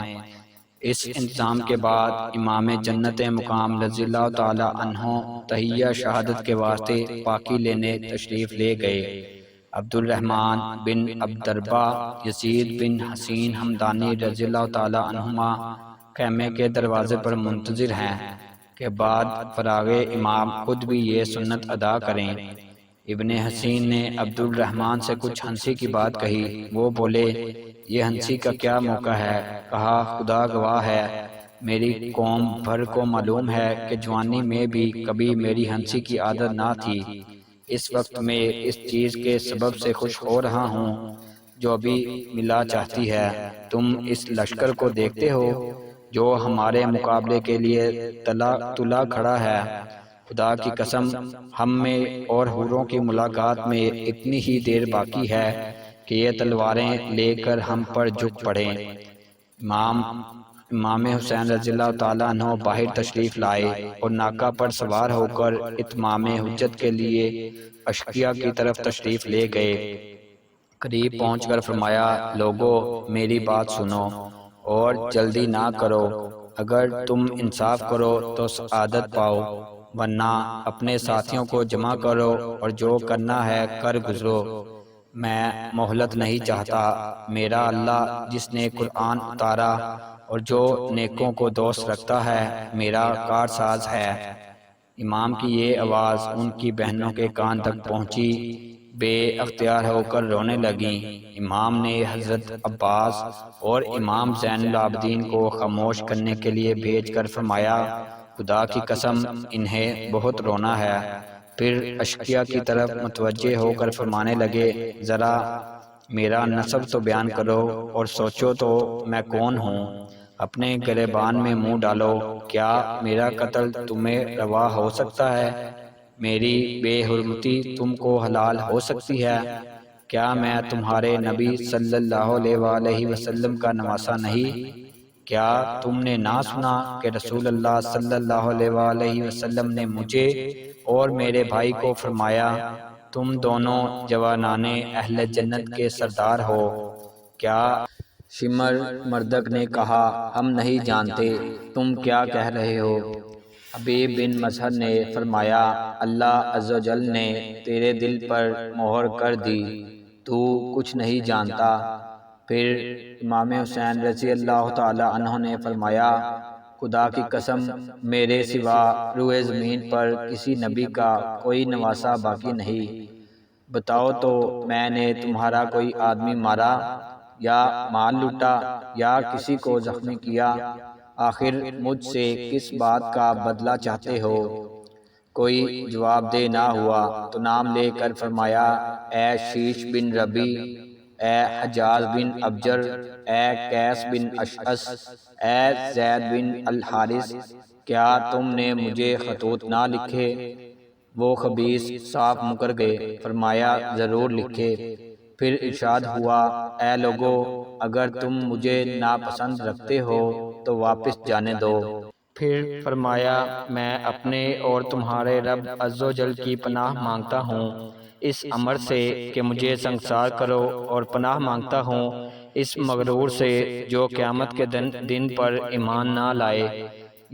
اس انتظام کے بعد امام جنت مقام رضی اللہ تعالی عنہ تحیہ شہادت کے واسطے پاکی لینے تشریف لے گئے۔ عبد الرحمن بن عبدربہ، یزید بن حسین ہمدانی رضی اللہ تعالی عنہما خیمے کے دروازے پر منتظر ہیں کہ بعد فراغ امام خود بھی یہ سنت ادا کریں۔ ابن حسین نے عبد الرحمن سے کچھ ہنسی کی بات کہی، وہ بولے، یہ ہنسی کا کیا موقع ہے؟ کہا، خدا گواہ ہے، میری قوم بھر کو معلوم ہے کہ جوانی میں بھی کبھی میری ہنسی کی عادت نہ تھی، اس وقت میں اس چیز کے سبب سے خوش ہو رہا ہوں جو ابھی ملا چاہتی ہے۔ تم اس لشکر کو دیکھتے ہو جو ہمارے مقابلے کے لیے تلا کھڑا ہے، خدا کی قسم ہم میں اور حوروں کی ملاقات میں اتنی ہی دیر باقی ہے کہ یہ تلواریں لے کر ہم پر جھک پڑیں۔ امام حسین رضی اللہ تعالیٰ عنہ باہر تشریف لائے اور ناکہ پر سوار ہو کر اتمام حجت کے لیے اشقیہ کی طرف تشریف لے گئے۔ قریب پہنچ کر فرمایا، لوگو میری بات سنو اور جلدی نہ کرو، اگر تم انصاف کرو تو سعادت پاؤ، ورنہ اپنے ساتھیوں کو جمع کرو اور جو کرنا ہے کر گزرو، میں مہلت نہیں چاہتا۔ میرا اللہ جس نے قرآن اتارا اور جو نیکوں کو دوست رکھتا ہے میرا کارساز ہے۔ امام کی یہ آواز ان کی بہنوں کے کان تک پہنچی، بے اختیار ہو کر رونے لگیں۔ امام نے حضرت عباس اور امام زین العابدین کو خاموش کرنے کے لیے بھیج کر فرمایا، خدا کی قسم انہیں بہت رونا ہے۔ پھر اشقیہ کی طرف متوجہ ہو کر فرمانے لگے، ذرا میرا نسب تو بیان کرو اور سوچو تو میں کون ہوں، اپنے گریبان میں منہ ڈالو، کیا میرا قتل تمہیں روا ہو سکتا ہے؟ میری بے حرمتی تم کو حلال ہو سکتی ہے؟ کیا میں تمہارے نبی صلی اللہ علیہ وآلہ وسلم کا نواسہ نہیں؟ کیا تم نے نہ سنا کہ رسول اللہ صلی اللہ علیہ وآلہ وسلم نے مجھے اور میرے بھائی کو فرمایا، تم دونوں جوانان اہل جنت کے سردار ہو؟ کیا شمر مردک نے کہا، ہم نہیں جانتے، تم کیا کہہ رہے ہو؟ حبیب بن مظہر نے فرمایا، اللہ عز و جل نے تیرے دل پر مہر کر دی، تو کچھ نہیں جانتا۔ پھر امام حسین رضی اللہ تعالی عنہ نے فرمایا، خدا کی قسم میرے سوا روئے زمین پر کسی نبی کا کوئی نواسہ باقی نہیں، بتاؤ تو میں نے تمہارا کوئی آدمی مارا یا مال لوٹا یا کسی کو زخمی کیا؟ آخر مجھ سے کس بات کا بدلہ چاہتے ہو؟ کوئی جواب دہ نہ ہوا تو نام لے کر فرمایا، اے شیش بن ربی، اے حجاز بن ابجر، اے قیس بن اشعث، اے زید بن الحارث، کیا تم نے مجھے خطوط نہ لکھے؟ وہ خبیث صاف مکر گئے، فرمایا ضرور لکھے۔ پھر ارشاد ہوا، اے لوگو، اگر تم مجھے ناپسند رکھتے ہو تو واپس جانے دو۔ پھر فرمایا، میں اپنے اور تمہارے رب عز و جل کی پناہ مانگتا ہوں اس امر سے کہ مجھے سنگسار کرو، اور پناہ مانگتا ہوں اس مغرور سے جو قیامت کے دن پر ایمان نہ لائے۔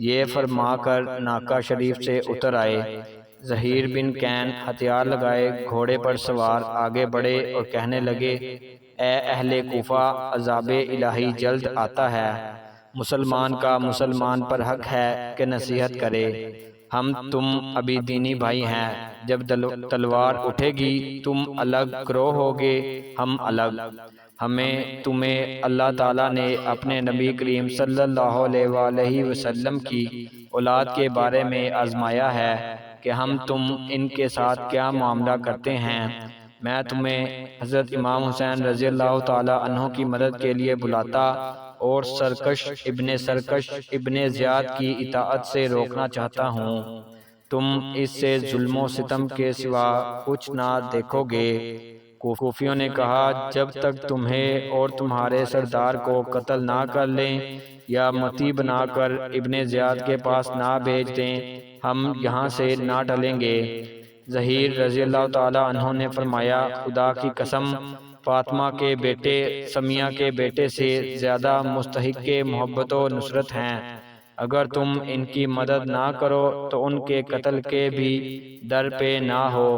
یہ فرما کر ناکہ شریف سے اتر آئے۔ زہیر بن کین ہتھیار لگائے گھوڑے پر سوار آگے بڑھے اور کہنے لگے، اے اہل کوفہ، عذاب الہی جلد آتا ہے۔ مسلمان کا مسلمان پر حق ہے کہ نصیحت کرے۔ ہم تم ابھی دینی بھائی ہیں، جب تلوار اٹھے گی تم الگ گروہ ہوگے، ہم الگ۔ ہمیں تمہیں اللہ تعالیٰ نے اپنے نبی کریم صلی اللہ علیہ وآلہ وسلم کی اولاد کے بارے میں آزمایا ہے کہ ہم تم ان کے ساتھ کیا معاملہ کرتے ہیں۔ میں تمہیں حضرت امام حسین رضی اللہ تعالیٰ عنہ کی مدد کے لیے بلاتا اور سرکش ابن زیاد کی اطاعت سے روکنا چاہتا ہوں۔ تم اس سے ظلم و ستم کے سوا کچھ نہ دیکھو گے۔ کوفیوں نے کہا، جب تک تمہیں اور تمہارے سردار کو قتل نہ کر لیں یا متی بنا کر ابن زیاد کے پاس نہ بھیج دیں، ہم یہاں سے نہ ٹلیں گے۔ زہیر رضی اللہ تعالی عنہ نے فرمایا، خدا کی قسم، فاطمہ کے بیٹے سمیہ کے بیٹے سے زیادہ مستحق محبت و نصرت ہیں۔ اگر تم ان کی مدد نہ کرو تو ان کے قتل کے بھی در پہ نہ ہو۔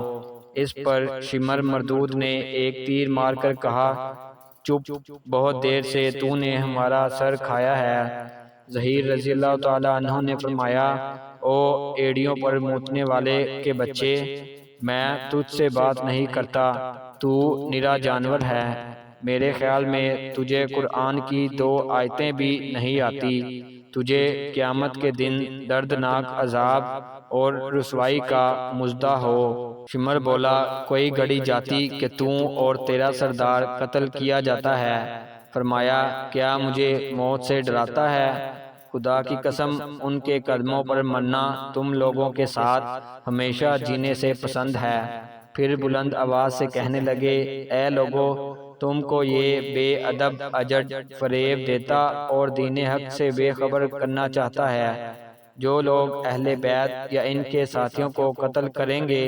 اس پر شمر مردود نے ایک تیر مار کر کہا، چپ، بہت دیر سے تو نے ہمارا سر کھایا ہے۔ زہیر رضی اللہ تعالی عنہ نے فرمایا، او ایڑیوں پر موتنے والے کے بچے، میں تجھ سے بات نہیں کرتا، تو نرا جانور ہے۔ میرے خیال میں تجھے قرآن کی 2 آیتیں بھی نہیں آتی، تجھے قیامت کے دن دردناک عذاب اور رسوائی کا مژدہ ہو۔ شمر بولا، کوئی گھڑی جاتی کہ تو اور تیرا سردار قتل کیا جاتا ہے۔ فرمایا، کیا مجھے موت سے ڈراتا ہے؟ خدا کی قسم، ان کے قدموں پر مرنا تم لوگوں کے ساتھ ہمیشہ جینے سے پسند ہے۔ پھر بلند آواز سے کہنے لگے، اے لوگو، تم کو یہ بے ادب اجڑ فریب دیتا اور دین حق سے بے خبر کرنا چاہتا ہے۔ جو لوگ اہل بیت یا ان کے ساتھیوں کو قتل کریں گے،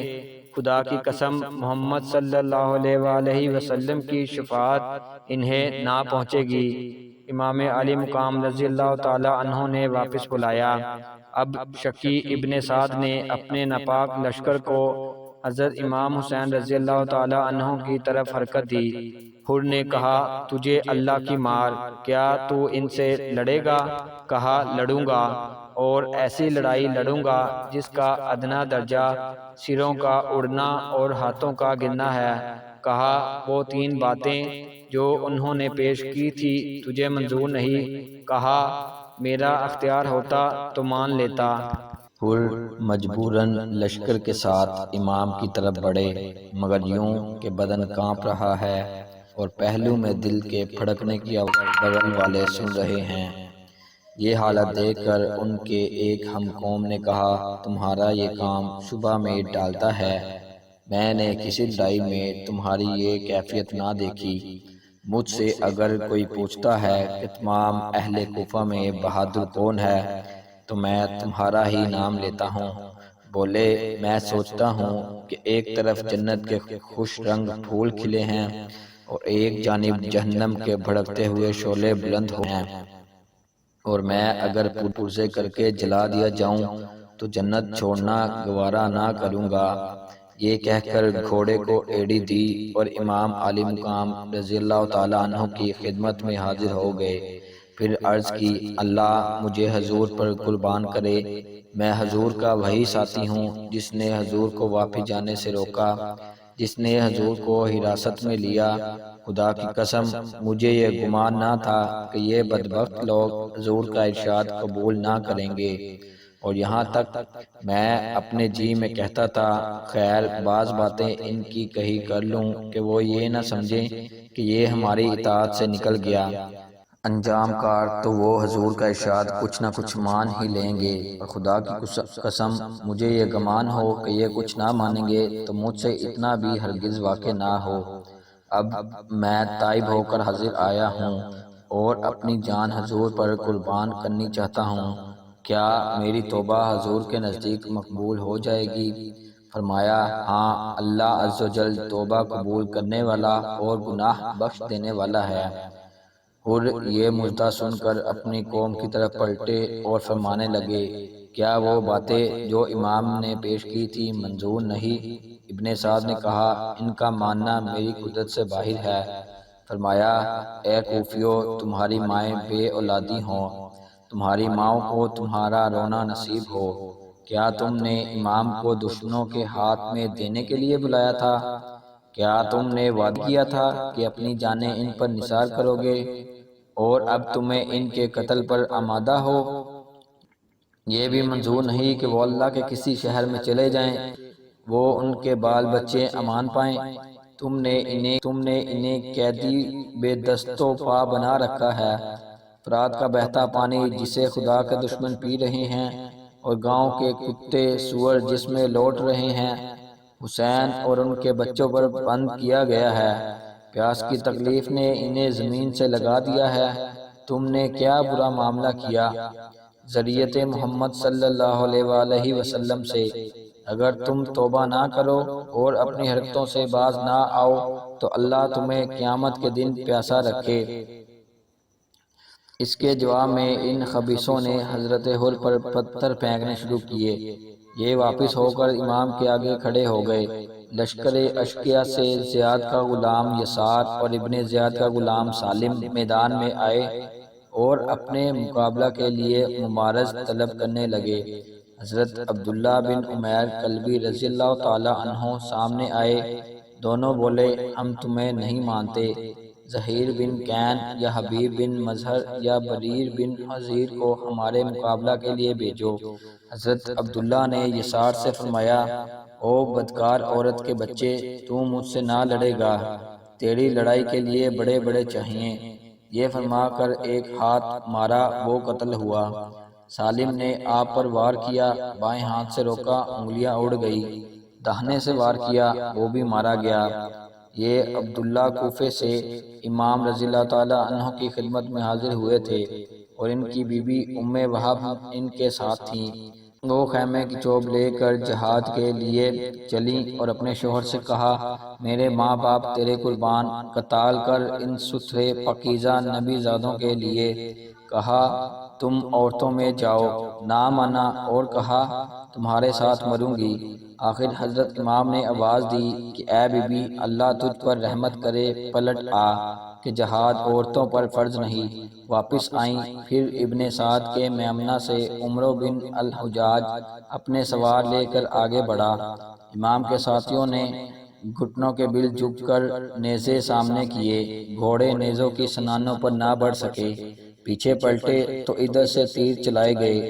خدا کی قسم محمد صلی اللہ علیہ وآلہ وسلم کی شفاعت انہیں نہ پہنچے گی۔ امام علی مقام رضی اللہ تعالی عنہ نے واپس بلایا۔ اب شقی ابن سعد نے اپنے ناپاک لشکر کو حضرت امام حسین رضی اللہ تعالی عنہ کی طرف حرکت دی۔ حر نے کہا، تجھے اللہ کی مار، کیا تو ان سے لڑے گا؟ کہا، لڑوں گا، اور ایسی لڑائی لڑوں گا جس کا ادنا درجہ سروں کا اڑنا اور ہاتھوں کا گرنا ہے۔ کہا، وہ 3 باتیں جو انہوں نے پیش کی تھی تجھے منظور نہیں؟ کہا، میرا اختیار ہوتا تو مان لیتا۔ حر مجبوراً لشکر کے ساتھ امام کی طرف بڑھے، مگر یوں کہ بدن کانپ رہا ہے اور پہلو میں دل کے پھڑکنے کی آواز بغل والے سن رہے ہیں۔ یہ حالت دیکھ کر ان کے ایک ہم قوم نے کہا، تمہارا یہ کام شبہ میں ڈالتا ہے، میں نے کسی لڑائی میں تمہاری یہ کیفیت نہ دیکھی۔ مجھ سے اگر کوئی پوچھتا ہے کہ تمام اہل کوفہ میں بہادر کون ہے تو میں تمہارا ہی نام لیتا ہوں۔ بولے، میں سوچتا ہوں کہ ایک طرف جنت کے خوش رنگ پھول کھلے ہیں اور ایک جانب جہنم کے بھڑکتے ہوئے شعلے بلند ہوئے ہیں، اور میں اگر پرزے کر کے جلا دیا جاؤں تو جنت چھوڑنا گوارا نہ کروں گا۔ یہ کہہ کر گھوڑے کو ایڑی دی اور امام علی مقام رضی اللہ تعالیٰ عنہ کی خدمت میں حاضر ہو گئے۔ پھر عرض کی، اللہ مجھے حضور پر قربان کرے، میں حضور کا وہی ساتھی ہوں جس نے حضور کو واپس جانے سے روکا، جس نے حضور کو حراست میں لیا۔ خدا کی قسم، مجھے یہ گمان نہ تھا کہ یہ بدبخت لوگ حضور کا ارشاد قبول نہ کریں گے، اور یہاں تک میں اپنے جی میں کہتا تھا، خیر بعض باتیں ان کی کہی کر لوں کہ وہ یہ نہ سمجھیں کہ یہ ہماری اطاعت سے نکل گیا۔ انجام کار تو وہ حضور کا ارشاد کچھ نہ کچھ مان ہی لیں گے، اور خدا کی قسم مجھے یہ گمان ہو کہ یہ کچھ نہ مانیں گے تو مجھ سے اتنا بھی ہرگز واقع نہ ہو۔ اب میں تائب ہو کر حاضر آیا ہوں اور اپنی جان حضور پر قربان کرنی چاہتا ہوں، کیا میری توبہ حضور کے نزدیک مقبول ہو جائے گی؟ فرمایا ہاں، اللہ عز و جل توبہ قبول کرنے والا اور گناہ بخش دینے والا ہے۔ اور یہ مژدہ سن کر اپنی قوم کی طرف پلٹے اور فرمانے لگے، کیا وہ باتیں جو امام نے پیش کی تھی منظور نہیں؟ ابن سعد نے کہا، ان کا ماننا میری قدرت سے باہر ہے۔ فرمایا، اے کوفیو، تمہاری مائیں بے اولادی ہوں، تمہاری ماؤں کو تمہارا رونا نصیب ہو۔ کیا تم نے امام کو دشمنوں کے ہاتھ میں دینے کے لیے بلایا تھا؟ کیا تم نے وعدہ کیا تھا کہ اپنی جانیں ان پر نثار کرو گے، اور اب تمہیں ان کے قتل پر آمادہ ہو؟ یہ بھی منظور نہیں کہ وہ اللہ کے کسی شہر میں چلے جائیں، وہ ان کے بال بچے امان پائیں۔ تم نے انہیں قیدی بے دست و پا بنا رکھا ہے۔ فرات کا بہتا پانی جسے خدا کے دشمن پی رہے ہیں، اور گاؤں کے کتے سور جس میں لوٹ رہے ہیں، حسین اور ان کے بچوں پر بند کیا گیا ہے۔ پیاس کی تکلیف نے انہیں زمین سے لگا دیا ہے۔ تم نے کیا برا معاملہ کیا ذریت محمد صلی اللہ علیہ وآلہ وسلم سے؟ اگر تم توبہ نہ کرو اور اپنی حرکتوں سے باز نہ آؤ تو اللہ تمہیں قیامت کے دن پیاسا رکھے۔ اس کے جواب میں ان خبیثوں نے حضرت حر پر پتھر پھینکنے شروع کیے۔ یہ واپس ہو کر امام کے آگے کھڑے ہو گئے۔ لشکر اشقیاء سے زیاد کا غلام یسار اور ابن زیاد کا غلام سالم میدان میں آئے اور اپنے مقابلہ کے لیے ممارز طلب کرنے لگے۔ حضرت عبداللہ بن عمیر کلبی رضی اللہ تعالی عنہ سامنے آئے۔ دونوں بولے، ہم تمہیں نہیں مانتے، زہیر بن کین یا حبیب بن مظہر یا بریر بن حضیر کو ہمارے مقابلہ کے لیے بھیجو۔ حضرت عبداللہ نے یسار سے فرمایا، او بدکار عورت کے بچے، تو مجھ سے نہ لڑے گا، تیری لڑائی کے لیے بڑے بڑے چاہیے۔ یہ فرما کر ایک ہاتھ مارا، وہ قتل ہوا۔ سالم نے آپ پر وار کیا، بائیں ہاتھ سے روکا، انگلیاں اڑ گئی۔ داہنے سے وار کیا، وہ بھی مارا گیا۔ یہ عبداللہ کوفے سے امام رضی اللہ تعالی عنہ کی خدمت میں حاضر ہوئے تھے، اور ان کی بیوی ام وہب ان کے ساتھ تھیں۔ وہ خیمے کی چوب لے کر جہاد کے لیے چلیں اور اپنے شوہر سے کہا، میرے ماں باپ تیرے قربان، قتال کر ان ستھرے پاکیزہ نبی زادوں کے لیے۔ کہا، تم عورتوں میں جاؤ، نہ مانا اور کہا، تمہارے ساتھ مروں گی۔ آخر حضرت امام نے آواز دی کہ اے بی بی، اللہ تجھ پر رحمت کرے، پلٹ آ کہ جہاد عورتوں پر فرض نہیں۔ واپس آئیں۔ پھر ابن سعد کے میمنہ سے عمرو بن الحجاج اپنے سوار لے کر آگے بڑھا۔ امام کے ساتھیوں نے گھٹنوں کے بل جھک کر نیزے سامنے کیے، گھوڑے نیزوں کی سنانوں پر نہ بڑھ سکے۔ پیچھے پلٹے تو ادھر سے تیر چلائے گئے،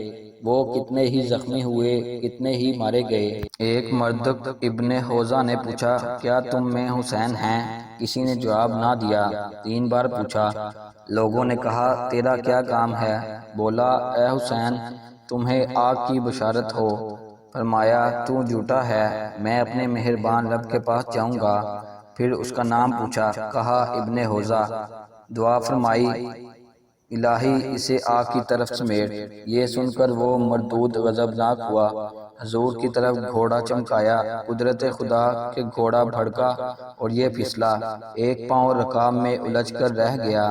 وہ کتنے ہی زخمی ہوئے، کتنے ہی مارے گئے۔ ایک مردک ابن حوزہ نے پوچھا، کیا تم میں حسین ہیں؟ کسی نے جواب نہ دیا۔ 3 بار پوچھا۔ لوگوں نے کہا، تیرا کیا کام ہے؟ بولا، اے حسین، تمہیں آگ کی بشارت ہو۔ فرمایا، تو جھوٹا ہے، میں اپنے مہربان رب کے پاس جاؤں گا۔ پھر اس کا نام پوچھا، کہا ابن حوزہ۔ دعا فرمائی، الہی اسے آگ کی طرف سمیٹ۔ یہ سن کر وہ مردود غضبناک ہوا، حضور کی طرف گھوڑا چمکایا، قدرت خدا کہ گھوڑا بھڑکا اور یہ پھسلا، ایک پاؤں رکاب میں الجھ کر رہ گیا۔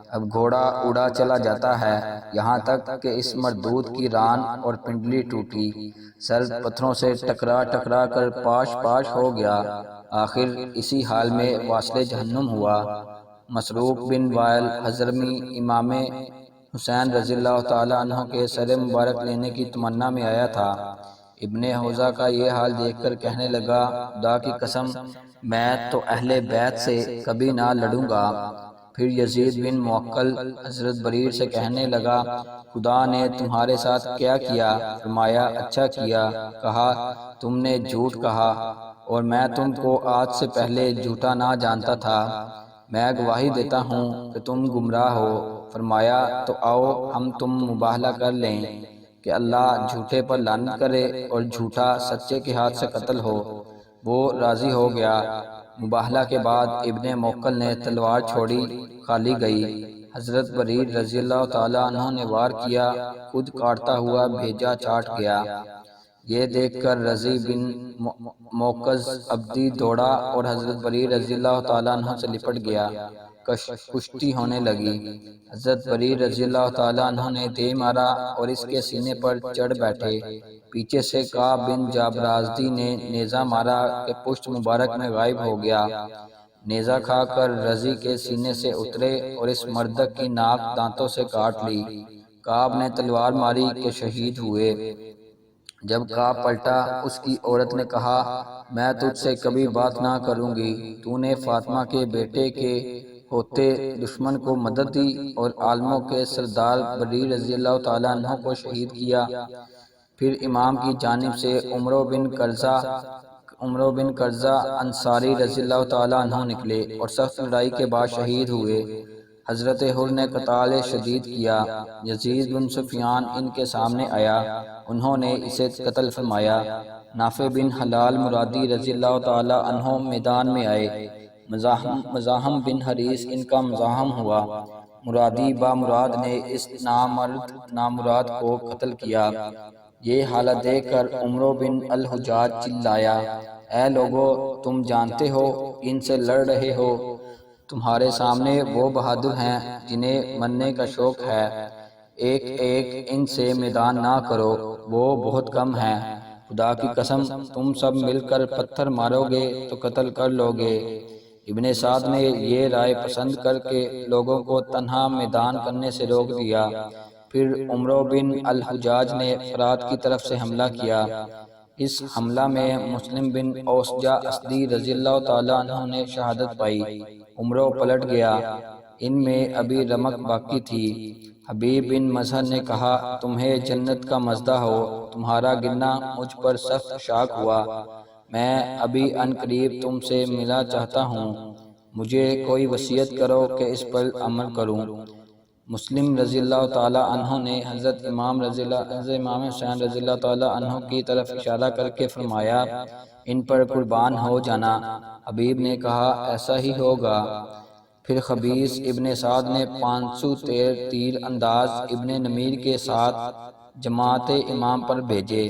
اب گھوڑا اڑا چلا جاتا ہے، یہاں تک کہ اس مردود کی ران اور پنڈلی ٹوٹی، سر پتھروں سے ٹکرا ٹکرا کر پاش پاش ہو گیا۔ آخر اسی حال میں واصل جہنم ہوا۔ مسروق بن وائل حضرمی امام حسین رضی اللہ تعالی عنہ کے سر مبارک لینے کی تمنا میں آیا تھا۔ ابن حوزہ کا یہ حال دیکھ کر کہنے لگا، خدا کی قسم، میں تو اہل بیت سے کبھی نہ لڑوں گا۔ پھر یزید بن موکل حضرت بریر سے کہنے لگا، خدا نے تمہارے ساتھ کیا کیا؟ فرمایا، اچھا کیا۔ کہا، تم نے جھوٹ کہا اور میں تم کو آج سے پہلے جھوٹا نہ جانتا تھا۔ میں گواہی دیتا ہوں کہ تم گمراہ ہو۔ فرمایا تو آؤ ہم تم مباہلہ کر لیں کہ اللہ جھوٹے پر لعنت کرے اور جھوٹا سچے کے ہاتھ سے قتل ہو۔ وہ راضی ہو گیا۔ مباہلہ کے بعد ابن موکل نے تلوار چھوڑی، خالی گئی۔ حضرت بریر رضی اللہ تعالیٰ عنہ نے وار کیا، خود کاٹتا ہوا بھیجا چاٹ گیا۔ یہ دیکھ کر رضی بن موکز عبدی دوڑا اور حضرت بریر رضی اللہ تعالیٰ عنہ سے لپٹ گیا۔ کشتی ہونے لگی۔ حضرت بریر رضی اللہ تعالیٰ عنہ نے دے مارا اور اس کے سینے پر چڑھ بیٹھے۔ پیچھے سے کعب بن جابرازدی نے نیزہ مارا کہ پشت مبارک میں غائب ہو گیا۔ نیزہ کھا کر رضی کے سینے سے اترے اور اس مردک کی ناک دانتوں سے کاٹ لی۔ کعب نے تلوار ماری کہ شہید ہوئے۔ جب کعب پلٹا، اس کی عورت نے کہا، میں تجھ سے کبھی بات نہ کروں گی۔ تو نے فاطمہ کے بیٹے کے ہوتے دشمن کو مدد دی اور عالموں کے سردار بریر رضی اللہ تعالیٰ عنہ کو شہید کیا۔ پھر امام کی جانب سے عمرو بن قرظہ انصاری رضی اللہ تعالیٰ عنہ نکلے اور سخت لڑائی کے بعد شہید ہوئے۔ حضرت حر نے قتال شدید کیا۔ یزید بن سفیان ان کے سامنے آیا، انہوں نے اسے قتل فرمایا۔ نافع بن حلال مرادی رضی اللہ تعالیٰ عنہ میدان میں آئے۔ مزاحم بن حریث ان کا مزاحم ہوا۔ مرادی با مراد نے اس نامراد کو قتل کیا۔ یہ حالت دیکھ کر عمرو بن الحجاج چلایا، اے لوگو، تم جانتے ہو ان سے لڑ رہے ہو، تمہارے سامنے وہ بہادر ہیں جنہیں مرنے کا شوق ہے، ایک ایک ان سے میدان نہ کرو، وہ بہت کم ہیں، خدا کی قسم تم سب مل کر پتھر مارو گے تو قتل کر لو گے۔ ابن سعد نے یہ رائے پسند کر کے لوگوں کو تنہا میدان کرنے سے روک دیا۔ پھر عمرو بن الحجاج نے فرات کی طرف سے حملہ کیا۔ اس حملہ میں مسلم بن اوسجہ اسدی رضی اللہ تعالیٰ عنہ نے شہادت پائی۔ عمرو پلٹ گیا۔ ان میں ابھی رمق باقی تھی۔ حبیب بن مظہر نے کہا، تمہیں جنت کا مزدہ ہو، تمہارا گرنا مجھ پر سخت شاق ہوا، میں ابھی ان قریب تم سے ملا چاہتا ہوں، مجھے کوئی وصیت کرو کہ اس پر عمل کروں۔ مسلم رضی اللہ تعالیٰ عنہ نے حضرت امام حسین رضی اللہ تعالیٰ عنہ کی طرف اشارہ کر کے فرمایا، ان پر قربان ہو جانا۔ حبیب نے کہا، ایسا ہی ہوگا۔ پھر خبیث ابن سعد نے 500 تیر انداز ابن نمیر کے ساتھ جماعت امام پر بھیجے۔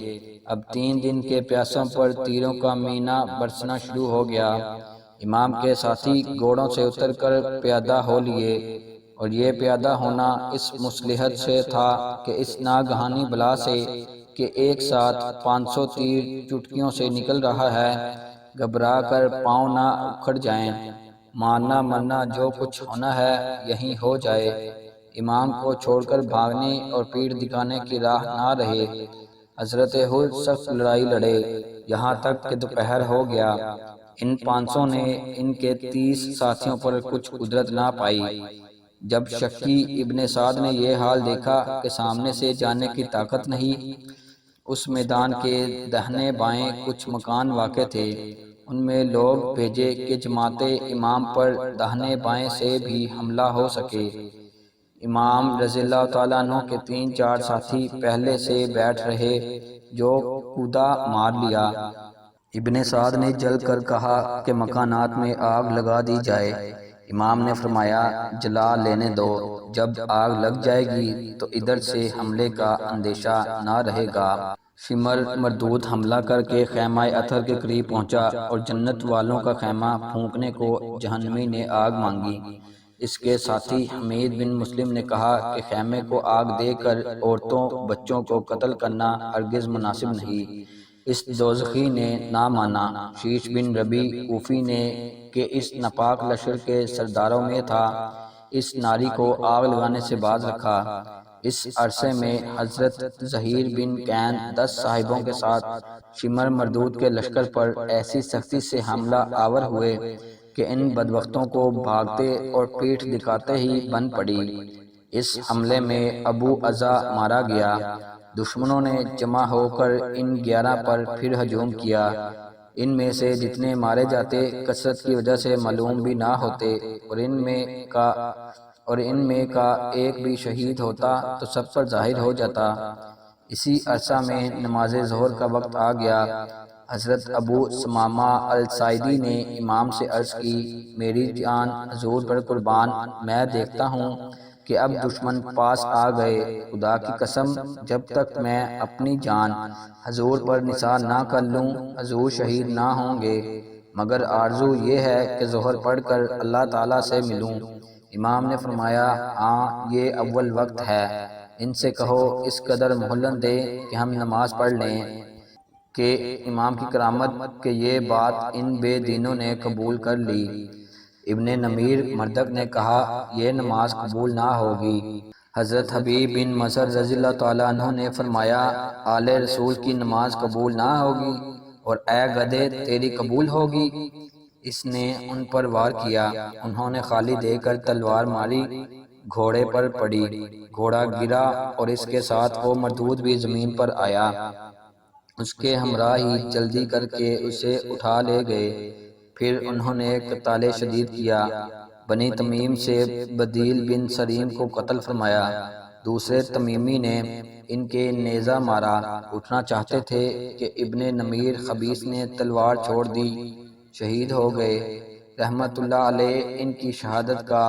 اب 3 دن کے پیاسوں پر تیروں کا مینا برسنا شروع ہو گیا۔ امام کے ساتھی گھوڑوں سے اتر کر پیادہ ہو لیے، اور یہ پیادہ ہونا اس مصلحت سے تھا کہ اس ناگہانی بلا سے کہ ایک ساتھ 500 تیر چٹکیوں سے نکل رہا ہے، گھبرا کر پاؤں نہ اکھڑ جائیں، مارنا مرنا جو کچھ ہونا ہے یہیں ہو جائے، امام کو چھوڑ کر بھاگنے اور پیٹھ دکھانے کی راہ نہ رہے۔ حضرت حر سخت لڑائی لڑے، یہاں تک کہ دوپہر ہو گیا۔ ان 500 نے ان کے 30 ساتھیوں پر کچھ قدرت نہ پائی۔ جب شکی ابن سعد نے یہ حال دیکھا کہ سامنے سے جانے کی طاقت نہیں، اس میدان کے دہنے بائیں کچھ مکان واقع تھے، ان میں لوگ بھیجے کہ جماعت امام پر دہنے بائیں سے بھی حملہ ہو سکے۔ امام رضی اللہ تعالیٰ عنہ کے 3-4 ساتھی پہلے سے بیٹھ رہے، جو کودا مار لیا۔ ابن سعد نے جل کر کہا کہ مکانات میں آگ لگا دی جائے۔ امام نے فرمایا، جلا لینے دو، جب آگ لگ جائے گی تو ادھر سے حملے کا اندیشہ نہ رہے گا۔ شمر مردود حملہ کر کے خیمہ اطہر کے قریب پہنچا اور جنت والوں کا خیمہ پھونکنے کو جہنمی نے آگ مانگی۔ اس کے ساتھی حمید بن مسلم نے کہا کہ خیمے کو آگ دے کر عورتوں بچوں کو قتل کرنا ہرگز مناسب نہیں۔ اس دوزخی نے نہ مانا۔ شیش بن ربی کوفی نے کہ اس ناپاک لشکر کے سرداروں میں تھا، اس ناری کو آگ لگانے سے باز رکھا۔ اس عرصے میں حضرت زہیر بن کین 10 صاحبوں کے ساتھ شمر مردود کے لشکر پر ایسی سختی سے حملہ آور ہوئے کہ ان بدبختوں کو بھاگتے اور پیٹھ دکھاتے ہی بن پڑی۔ اس حملے میں ابو عزا مارا گیا۔ دشمنوں نے جمع ہو کر ان 11 پر پھر ہجوم کیا۔ ان میں سے جتنے مارے جاتے کثرت کی وجہ سے معلوم بھی نہ ہوتے، اور ان میں کا ایک بھی شہید ہوتا تو سب پر ظاہر ہو جاتا۔ اسی عرصہ میں نماز ظہر کا وقت آ گیا۔ حضرت ابو ثمامہ الساعدی نے امام سے عرض کی، میری جان حضور پر قربان، میں دیکھتا ہوں کہ اب دشمن پاس آ گئے، خدا کی قسم جب تک میں اپنی جان حضور پر نثار نہ کر لوں حضور شہید نہ ہوں گے، مگر آرزو یہ ہے کہ ظہر پڑھ کر اللہ تعالیٰ سے ملوں۔ امام نے فرمایا، ہاں یہ اول وقت ہے، ان سے کہو اس قدر مہلت دے کہ ہم نماز پڑھ لیں۔ کہ امام کی کرامت کہ یہ بات ان بے دینوں نے قبول کر لی۔ ابن نمیر مردک نے کہا، یہ نماز قبول نہ ہوگی۔ حضرت حبیب بن مظہر رضی اللہ تعالیٰ عنہ نے فرمایا، آل رسول کی نماز قبول نہ ہوگی، اور اے گدھے تیری قبول ہوگی؟ اس نے ان پر وار کیا، انہوں نے خالی دے کر تلوار ماری، گھوڑے پر پڑی، گھوڑا گرا اور اس کے ساتھ وہ مردود بھی زمین پر آیا۔ اس کے ہمراہ ہی جلدی کر کے اسے اٹھا لے گئے۔ پھر انہوں نے قتال شدید کیا، بنی تمیم سے بدیل بن سریم کو قتل فرمایا۔ دوسرے تمیمی نے ان کے نیزہ مارا، اٹھنا چاہتے تھے کہ ابن نمیر خبیث نے تلوار چھوڑ دی، شہید ہو گئے رحمت اللہ علیہ۔ ان کی شہادت کا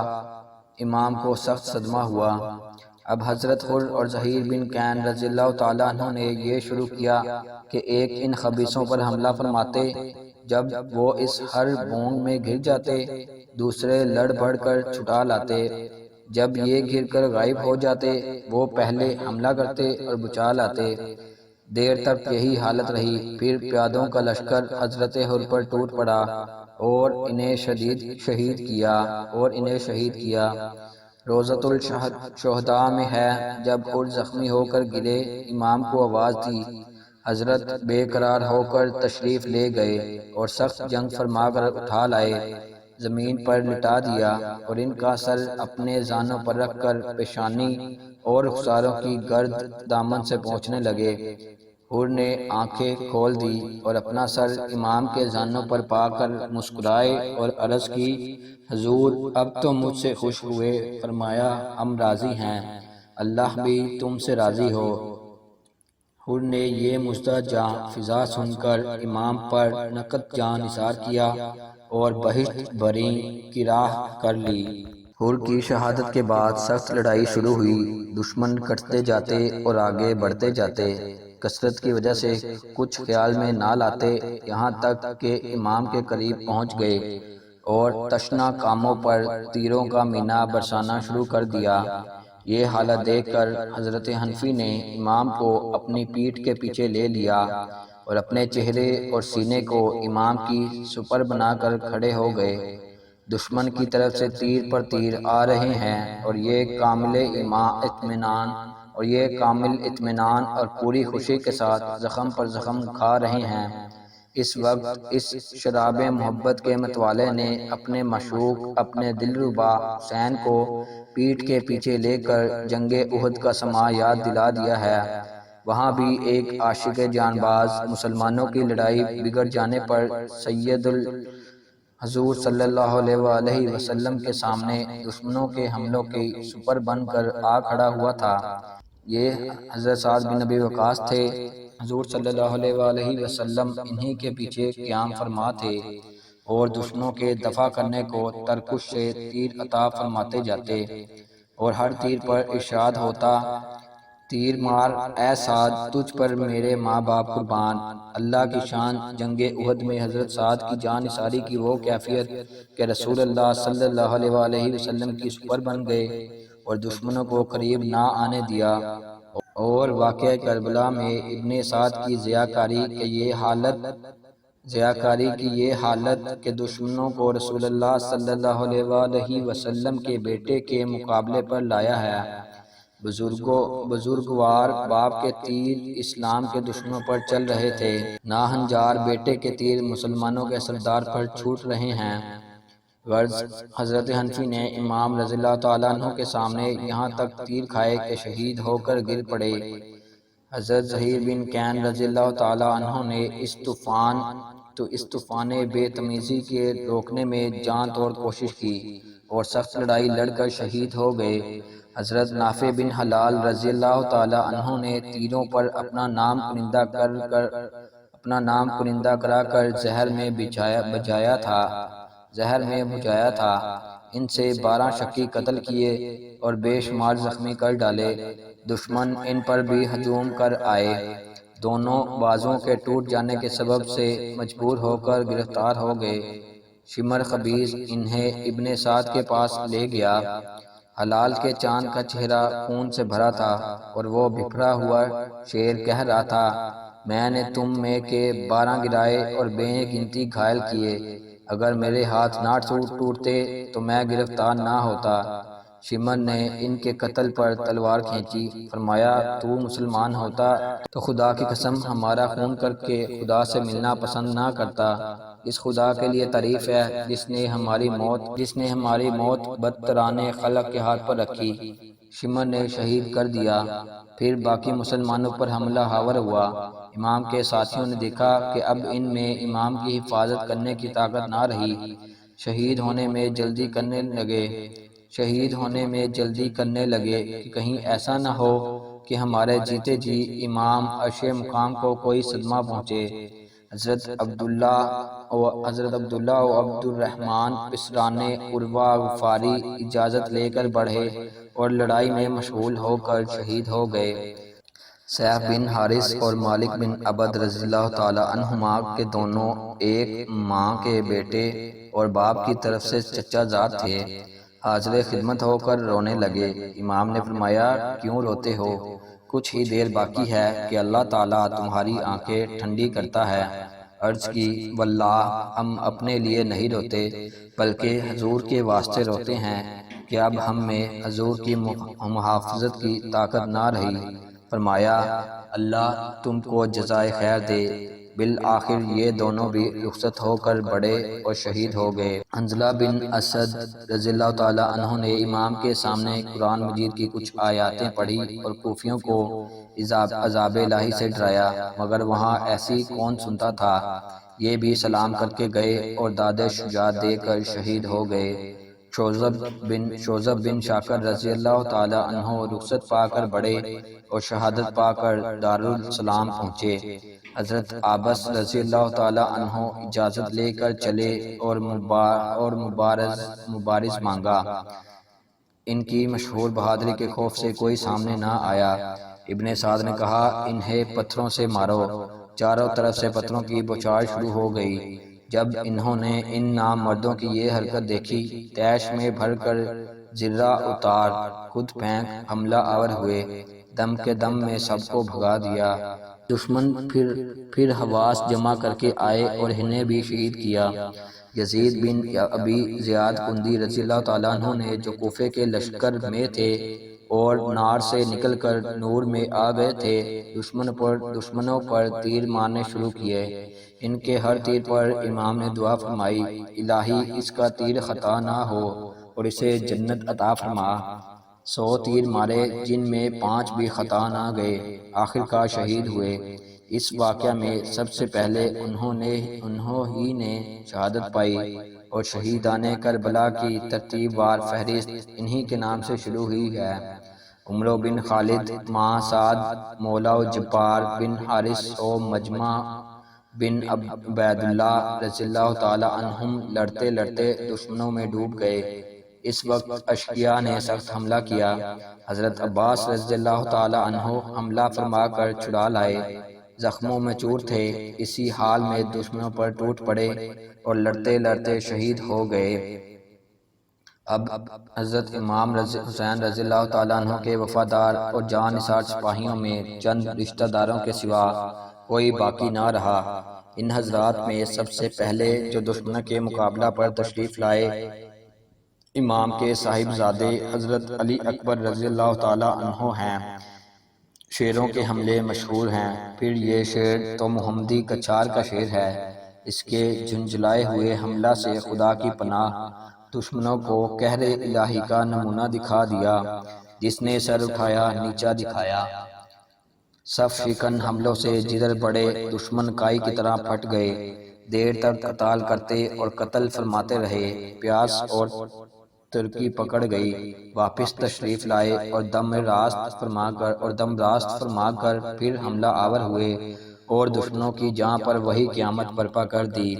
امام کو سخت صدمہ ہوا۔ اب حضرت حر اور زہیر بن کین رضی اللہ تعالیٰ عنہ نے یہ شروع کیا کہ ایک ان خبیثوں پر حملہ فرماتے، جب وہ اس ہر بونگ میں گر جاتے دوسرے لڑ بڑھ کر چھٹا لاتے، جب یہ گر کر غائب ہو جاتے وہ پہلے حملہ کرتے اور بچا لاتے۔ دیر تک یہی حالت رہی، پھر پیادوں کا لشکر حضرت حر پر ٹوٹ پڑا اور انہیں شہید کیا۔ روضۃ الشہداء میں ہے، جب حر زخمی ہو کر گرے، امام کو آواز دی، حضرت بے قرار ہو کر تشریف لے گئے اور سخت جنگ فرما کر اٹھا لائے، زمین پر لٹا دیا اور ان کا سر اپنے زانوں پر رکھ کر پیشانی اور رخساروں کی گرد دامن سے پہنچنے لگے۔ حر نے آنکھیں کھول دی اور اپنا سر امام کے زانوں پر پا کر مسکرائے اور عرض کی، حضور اب تو مجھ سے خوش ہوئے۔ فرمایا، ہم راضی ہیں، اللہ بھی تم سے راضی ہو۔ حر نے یہ مژدہ جاں فضا سن کر امام پر نقد جاں نثار کیا اور بہشت بریں کی راہ کر لی۔ حر کی شہادت کے بعد سخت لڑائی شروع ہوئی، دشمن کٹتے جاتے اور آگے بڑھتے جاتے، کثرت کی وجہ سے کچھ خیال میں نہ لاتے، یہاں تک کہ امام کے قریب پہنچ گئے اور تشنا کاموں پر تیروں کا مینہ برسانا شروع کر دیا۔ یہ حالت دیکھ کر حضرت حنفی نے امام کو اپنی پیٹھ کے پیچھے لے لیا اور اپنے چہرے اور سینے کو امام کی سپر بنا کر کھڑے ہو گئے۔ دشمن کی طرف سے تیر پر تیر آ رہے ہیں اور یہ کامل اطمینان اور پوری خوشی کے ساتھ زخم پر زخم کھا رہے ہیں۔ اس وقت اس شراب محبت کے متوالے نے اپنے معشوق، اپنے دلربا حسین کو پیٹھ کے پیچھے لے کر جنگ احد کا سماں یاد دلا دیا ہے۔ وہاں بھی ایک عاشق جان باز مسلمانوں کی لڑائی بگڑ جانے پر سید حضور صلی اللہ علیہ وآلہ وسلم کے سامنے دشمنوں کے حملوں کی سپر بن کر آ کھڑا ہوا تھا۔ یہ حضرت سعد بن ابی وقاص تھے۔ حضور صلی اللہ علیہ وآلہ وسلم انہی کے پیچھے قیام فرما تھے اور دشمنوں کے دفع کرنے کو ترکش سے تیر عطا فرماتے جاتے، اور ہر تیر پر ارشاد ہوتا، تیر مار اے سعد، تجھ پر میرے ماں باپ قربان۔ اللہ کی شان جنگ احد میں حضرت سعد کی جان نثاری کی وہ کیفیت کہ رسول اللہ صلی اللہ علیہ وآلہ وسلم کی سپر بن گئے اور دشمنوں کو قریب نہ آنے دیا۔ اور واقعہ کربلا میں ابن سعد کی ضیاءکاری کی یہ حالت کہ دشمنوں کو رسول اللہ صلی اللہ علیہ وآلہ وسلم کے بیٹے کے مقابلے پر لایا ہے۔ بزرگوار باپ کے تیر اسلام کے دشمنوں پر چل رہے تھے، ناہنجار بیٹے کے تیر مسلمانوں کے سردار پر چھوٹ رہے ہیں۔ غرض حضرت حنفی نے امام رضی اللہ تعالیٰ عنہ کے سامنے یہاں تک تیر کھائے کہ شہید ہو کر گر پڑے۔ حضرت زہیر بن کین رضی اللہ تعالیٰ عنہ نے اس طوفان تو اس طوفان بے تمیزی کے روکنے میں جان توڑ کوشش کی اور سخت لڑائی لڑ کر شہید ہو گئے۔ حضرت نافع بن حلال رضی اللہ تعالی عنہ نے تیروں پر اپنا نام کنندہ کرا کر زہر میں بجایا تھا۔ ان سے 12 شکی قتل کیے اور بے شمار زخمی کر ڈالے۔ دشمن ان پر بھی ہجوم کر آئے۔ دونوں بازوں کے ٹوٹ جانے کے سبب سے مجبور ہو کر گرفتار ہو گئے۔ شمر خبیث انہیں ابن سعد کے پاس لے گیا۔ حلال کے چاند کا چہرہ خون سے بھرا تھا اور وہ بکھرا ہوا شعر کہہ رہا تھا، میں نے تم میں کے 12 گرائے اور بے گنتی گھائل کیے، اگر میرے ہاتھ نہ ٹوٹتے تو میں گرفتار نہ ہوتا۔ شمر نے ان کے قتل پر تلوار کھینچی، فرمایا تو مسلمان ہوتا تو خدا کی قسم ہمارا خون کر کے خدا سے ملنا پسند نہ کرتا۔ اس خدا کے لیے تعریف ہے جس نے ہماری موت بدتران خلق کے ہاتھ پر رکھی۔ شمر نے شہید کر دیا۔ پھر باقی مسلمانوں پر حملہ آور ہوا۔ امام کے ساتھیوں نے دیکھا کہ اب ان میں امام کی حفاظت کرنے کی طاقت نہ رہی۔ شہید ہونے میں جلدی کرنے لگے کہ کہیں ایسا نہ ہو کہ ہمارے جیتے جی امام عرش مقام کو کوئی صدمہ پہنچے۔ حضرت عبداللہ و عبد الرحمن پسران عروہ غفاری اجازت لے کر بڑھے اور لڑائی میں مشغول ہو کر شہید ہو گئے۔ سیف بن حارث اور مالک بن عبد رضی اللہ تعالی عنہما کے دونوں ایک ماں کے بیٹے اور باپ کی طرف سے چچا زاد تھے۔ حاضر خدمت ہو کر رونے لگے۔ امام نے فرمایا کیوں روتے ہو؟ کچھ ہی دیر باقی ہے کہ اللہ تعالیٰ تمہاری آنکھیں ٹھنڈی کرتا ہے۔ عرض کی واللہ ہم اپنے لیے نہیں روتے بلکہ حضور کے واسطے روتے ہیں کہ اب ہم میں حضور کی محافظت کی طاقت نہ رہی۔ فرمایا اللہ تم کو جزائے خیر دے۔ بالآخر یہ دونوں بھی رخصت ہو کر بڑے اور شہید ہو گئے۔ حنظلہ بن اسد رضی اللہ تعالی عنہ نے امام کے سامنے قرآن مجید کی کچھ آیاتیں پڑھی اور کوفیوں کو عذاب الہی سے ڈرایا، مگر وہاں ایسی کون سنتا تھا۔ یہ بھی سلام کر کے گئے اور داد شجاعت دے کر شہید ہو گئے۔ شوذب بن شاکر رضی اللہ تعالی عنہ رخصت پا کر بڑھے اور شہادت پا کر دارالسلام پہنچے۔ حضرت عباس رضی اللہ تعالی عنہ اجازت لے کر چلے اور مبارز مانگا۔ ان کی مشہور بہادری کے خوف سے کوئی سامنے نہ آیا۔ ابن سعد نے کہا انہیں پتھروں سے مارو۔ چاروں طرف سے پتھروں کی بوچھار شروع ہو گئی۔ جب انہوں نے ان نام مردوں کی یہ حرکت دیکھی، تیش میں بھر کر زرہ اتار خود پھینک حملہ آور ہوئے۔ دم کے دم میں سب کو بھگا دیا۔ دشمن پھر حواس جمع کر کے آئے اور انہیں بھی شہید کیا۔ یزید بن ابی زیاد کندی رضی اللہ تعالیٰ عنہ نے جو کوفے کے لشکر میں تھے اور نار سے نکل کر نور میں آ گئے تھے، دشمنوں پر تیر مارنے شروع کیے۔ ان کے ہر تیر پر امام نے دعا فرمائی الہی اس کا تیر خطا نہ ہو اور اسے جنت عطا فرما۔ 100 تیر مارے جن میں 5 بھی خطا نہ گئے، آخر کار شہید ہوئے۔ اس واقعہ میں سب سے پہلے انہوں ہی نے شہادت پائی اور شہیدان کربلا کی ترتیب وار فہرست انہی کے نام سے شروع ہوئی ہے۔ عمرو بن خالد، ماں سعد، مولا جبار بن حارث و مجمع بن عبید اللہ رضی اللہ تعالی عنہم لڑتے لڑتے دشمنوں میں ڈوب گئے۔ اس وقت اشقیاء نے سخت حملہ کیا۔ حضرت عباس رضی اللہ تعالی عنہ حملہ فرما کر چھڑا لائے، زخموں میں چور تھے۔ اسی حال میں دشمنوں پر ٹوٹ پڑے اور لڑتے لڑتے شہید ہو گئے۔ اب حضرت امام حسین رضی اللہ تعالیٰ عنہ کے وفادار اور جان نثار سپاہیوں میں چند رشتہ داروں کے سوا کوئی باقی نہ رہا۔ ان حضرات میں سب سے پہلے جو دشمنوں کے مقابلہ پر تشریف لائے امام کے صاحبزادے حضرت علی اکبر رضی اللہ تعالیٰ عنہ ہیں۔ شیروں کے حملے مشہور ہیں۔ پھر یہ شعر تو محمدی کچھار کا شعر ہے۔ اس کے جھنجھلائے ہوئے حملہ سے خدا کی پناہ، دشمنوں کو قہر الہی کا نمونہ دکھا دیا۔ جس نے سر اٹھایا نیچا دکھایا۔ صف شکن حملوں سے جدھر بڑے دشمن کائی کی طرح پھٹ گئے۔ دیر تک قتال کرتے اور قتل فرماتے رہے۔ پیاس اور ترکی پکڑ گئی، واپس تشریف لائے اور دم راست فرما کر پھر حملہ آور ہوئے اور دشمنوں کی جان پر وہی قیامت برپا کر دی۔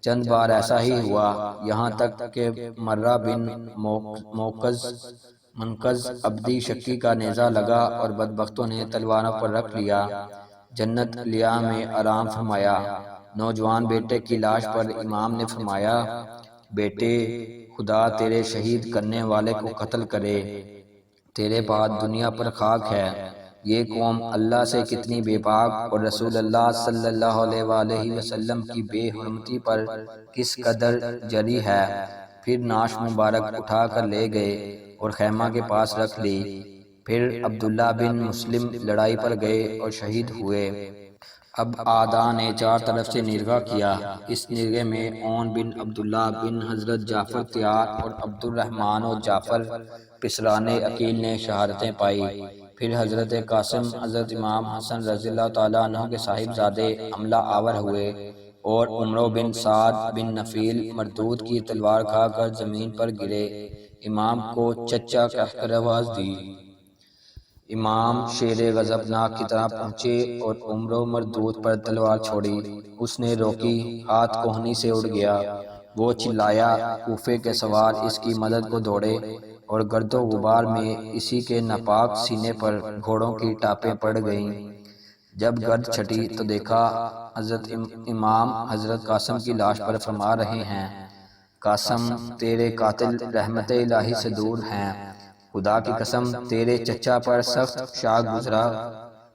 چند بار ایسا ہی ہوا، یہاں تک کہ مرہ بن منقذ عبدی شکی کا نیزہ لگا اور بدبختوں نے تلواروں پر رکھ لیا۔ جنت علیہ میں آرام فرمایا۔ نوجوان بیٹے کی لاش پر امام نے فرمایا، بیٹے، خدا تیرے شہید کرنے والے کو قتل کرے، تیرے بعد دنیا پر خاک ہے۔ یہ قوم اللہ سے کتنی بے باک اور رسول اللہ صلی اللہ علیہ وآلہ وسلم کی بے حرمتی پر کس قدر جری ہے۔ پھر نعش مبارک اٹھا کر لے گئے اور خیمہ کے پاس رکھ لی۔ پھر عبداللہ بن مسلم لڑائی پر گئے اور شہید ہوئے۔ اب اعداء نے چار طرف سے نرغہ کیا۔ اس نرغے میں اون بن عبداللہ بن حضرت جعفر تیار اور عبد الرحمن و جعفر پسران عقیل نے شہادتیں پائی۔ پھر حضرت قاسم، حضرت امام حسن رضی اللہ تعالیٰ عنہ کے صاحبزادے حملہ آور ہوئے اور عمرو بن سعد بن نفیل مردود کی تلوار کھا کر زمین پر گرے۔ امام کو چچا کہہ کر آواز دی۔ امام شیر غضبناک کی طرح پہنچے اور عمرو مردود پر تلوار چھوڑی۔ اس نے روکی، ہاتھ کوہنی سے اڑ گیا۔ وہ چلایا، کوفے کے سوار اس کی مدد کو دوڑے اور گرد و غبار میں اسی کے ناپاک سینے پر گھوڑوں کی ٹاپیں پڑ گئیں۔ جب گرد چھٹی تو دیکھا حضرت امام حضرت قاسم کی لاش پر فرما رہے ہیں، قاسم، تیرے قاتل رحمت الہی سے دور ہیں۔ خدا کی قسم، تیرے چچا پر سخت شاک گزرا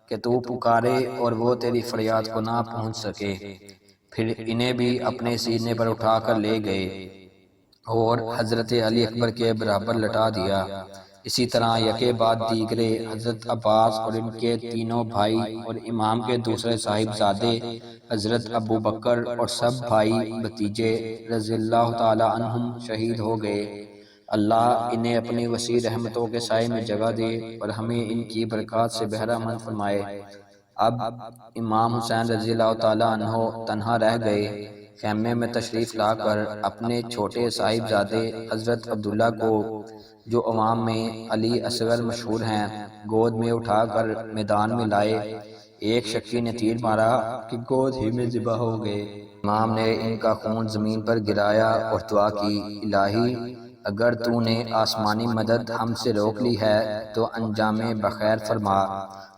کہ تو پکارے اور وہ تیری فریاد کو نہ پہنچ سکے۔ پھر انہیں بھی اپنے سینے پر اٹھا کر لے گئے اور حضرت علی اکبر کے برابر لٹا دیا۔ اسی طرح یکے بعد دیگرے حضرت عباس اور ان کے تینوں بھائی اور امام کے دوسرے صاحبزادے حضرت ابو بکر اور سب بھائی بھتیجے رضی اللہ تعالی عنہم شہید ہو گئے۔ اللہ انہیں اپنی وسیع رحمتوں کے سائے میں جگہ دے اور ہمیں ان کی برکات سے بہرہ مند فرمائے۔ اب امام حسین رضی اللہ تعالیٰ عنہ تنہا رہ گئے۔ خیمے میں تشریف لا کر اپنے چھوٹے صاحبزادے حضرت عبداللہ کو، جو عوام میں علی اصغر مشہور ہیں، گود میں اٹھا کر میدان میں لائے۔ ایک شکی نے تیر مارا کہ گود ہی میں ذبح ہو گئے۔ امام نے ان کا خون زمین پر گرایا اور دعا کی، الہی، اگر تو نے آسمانی مدد ہم سے روک لی ہے تو انجام بخیر فرما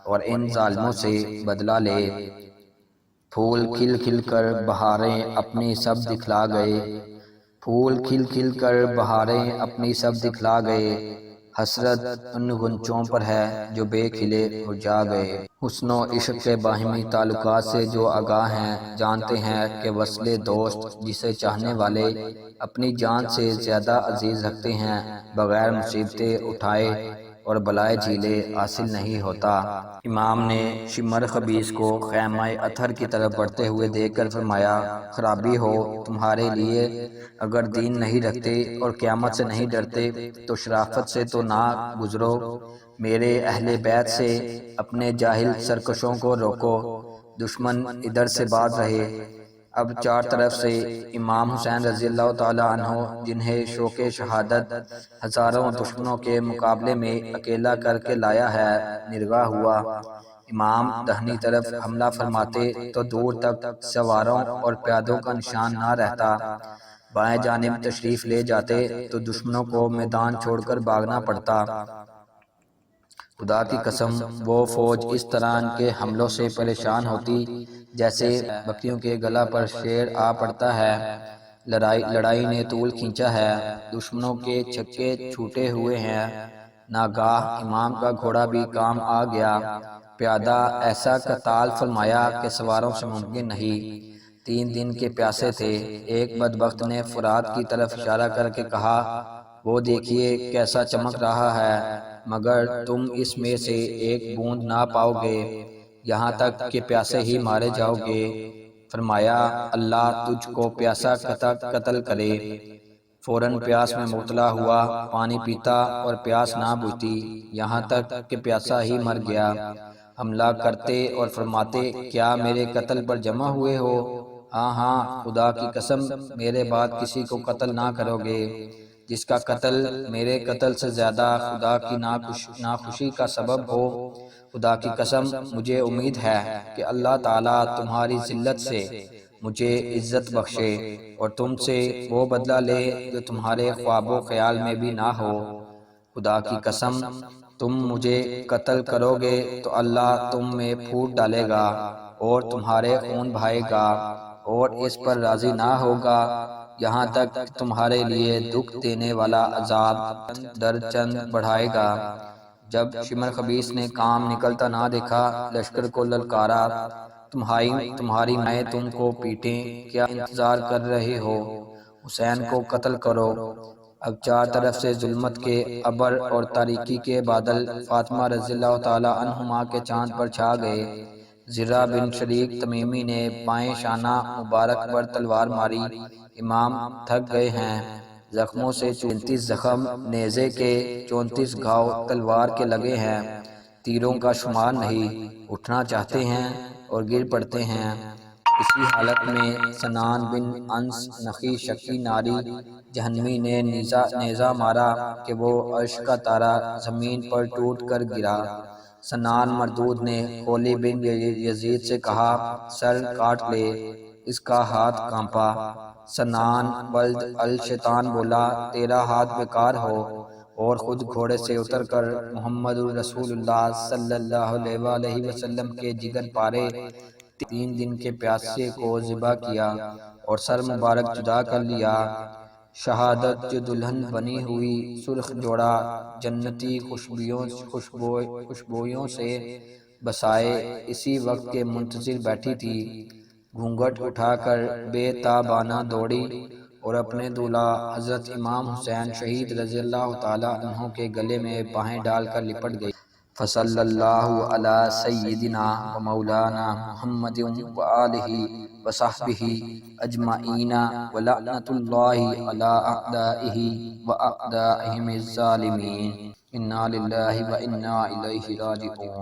اور ان ظالموں سے بدلہ لے۔ پھول کھل کھل کر بہاریں اپنی سب دکھلا گئے، پھول کھل کھل کر بہاریں اپنی سب دکھلا گئے، حسرت ان غنچوں پر ہے جو بے کھلے مرجھا گئے۔ حسن و عشق کے باہمی تعلقات سے جو آگاہ ہیں جانتے ہیں کہ وصل دوست جسے چاہنے والے اپنی جان سے زیادہ عزیز رکھتے ہیں، بغیر مصیبتیں اٹھائے اور بلائے جھیلے حاصل نہیں ہوتا۔ امام نے شمر خبیث کو خیمہ اطہر کی طرف بڑھتے ہوئے دیکھ کر فرمایا، خرابی ہو تمہارے لیے، اگر دین نہیں رکھتے اور قیامت سے نہیں ڈرتے تو شرافت سے تو نہ گزرو۔ میرے اہل بیت سے اپنے جاہل سرکشوں کو روکو، دشمن ادھر سے باز رہے۔ اب چار طرف سے امام حسین رضی اللہ تعالیٰ عنہ، جنہیں شوق شہادت ہزاروں دشمنوں کے مقابلے میں اکیلا کر کے لایا ہے، نرغہ ہوا۔ امام دہنی طرف حملہ فرماتے تو دور تک سواروں اور پیادوں کا نشان نہ رہتا، بائیں جانب تشریف لے جاتے تو دشمنوں کو میدان چھوڑ کر بھاگنا پڑتا۔ خدا کی قسم، وہ فوج اس طرح ان کے حملوں سے پریشان ہوتی جیسے بکریوں کے گلا پر شیر آ پڑتا ہے۔ لڑائی نے طول کھینچا ہے، دشمنوں کے چھکے چھوٹے ہوئے ہیں۔ ناگاہ امام کا گھوڑا بھی کام آ گیا، پیادہ ایسا قتال فرمایا کہ سواروں سے ممکن نہیں۔ 3 دن کے پیاسے تھے۔ ایک بدبخت نے فرات کی طرف اشارہ کر کے کہا، وہ دیکھیے کیسا چمک رہا ہے، مگر تم اس میں سے ایک بوند نہ پاؤ گے، یہاں تک کہ پیاسے ہی مارے جاؤ گے۔ فرمایا، اللہ تجھ کو پیاسا قتل کرے۔ فوراً پیاس میں مبتلا ہوا، پانی پیتا اور پیاس نہ بجھتی، یہاں تک کہ پیاسا ہی مر گیا۔ حملہ کرتے اور فرماتے، کیا میرے قتل پر جمع ہوئے ہو؟ ہاں ہاں، خدا کی قسم میرے بعد کسی کو قتل نہ کرو گے جس کا قتل میرے قتل سے زیادہ خدا کی ناخوشی کا سبب ہو۔ خدا کی قسم مجھے امید ہے کہ اللہ تعالیٰ تمہاری ذلت سے مجھے عزت بخشے اور تم سے وہ بدلہ لے جو تمہارے خواب و خیال میں بھی نہ ہو۔ خدا کی قسم تم مجھے قتل کرو گے تو اللہ تم میں پھوٹ ڈالے گا اور تمہارے خون بہائے گا اور اس پر راضی نہ ہوگا، یہاں تک کہ تمہارے لیے دکھ دینے والا عذاب در چند بڑھائے گا۔ جب شمر خبیث نے کام نکلتا نہ دیکھا، لشکر کو للکارا، تمہاری مائیں تم کو پیٹیں، کیا انتظار کر رہے ہو؟ حسین کو قتل کرو۔ اب چار طرف سے ظلمت کے ابر اور تاریکی کے بادل فاطمہ رضی اللہ تعالی عنہما کے چاند پر چھا گئے۔ زرہ بن شریک تمیمی نے بائیں شانہ مبارک پر تلوار ماری۔ امام تھک گئے ہیں، زخموں سے 34 زخم، نیزے کے 34 گھاؤ تلوار کے لگے ہیں، تیروں کا شمار نہیں، اٹھنا چاہتے ہیں اور گر پڑتے ہیں۔ اسی حالت میں سنان بن انس نخی شکی ناری جہنمی نے نیزہ مارا کہ وہ عرش کا تارا زمین پر ٹوٹ کر گرا۔ سنان مردود نے خولی بن یزید سے کہا سر کاٹ لے، اس کا ہاتھ کانپا۔ سنان ولد الشیطان بولا تیرا ہاتھ بیکار ہو، اور خود گھوڑے سے اتر کر محمد رسول اللہ صلی اللہ علیہ وسلم کے جگر پارے 3 دن کے پیاسے کو ذبح کیا اور سر مبارک جدا کر لیا۔ شہادت جو دلہن بنی ہوئی سرخ جوڑا جنتی خوشبویوں سے بسائے اسی وقت کے منتظر بیٹھی تھی، گھونگھٹ اٹھا کر بے تابانہ دوڑی اور اپنے دولہا حضرت امام حسین شہید رضی اللہ تعالی عنہ کے گلے میں باہیں ڈال کر لپٹ گئی۔ فصلی اللہ علی سیدنا و مولانا محمد و آلہ و صحبہ اجمعین و لعنت اللہ علی اعدائہ و اعدائہم الظالمین۔ انا للہ و انا الیہ راجعون۔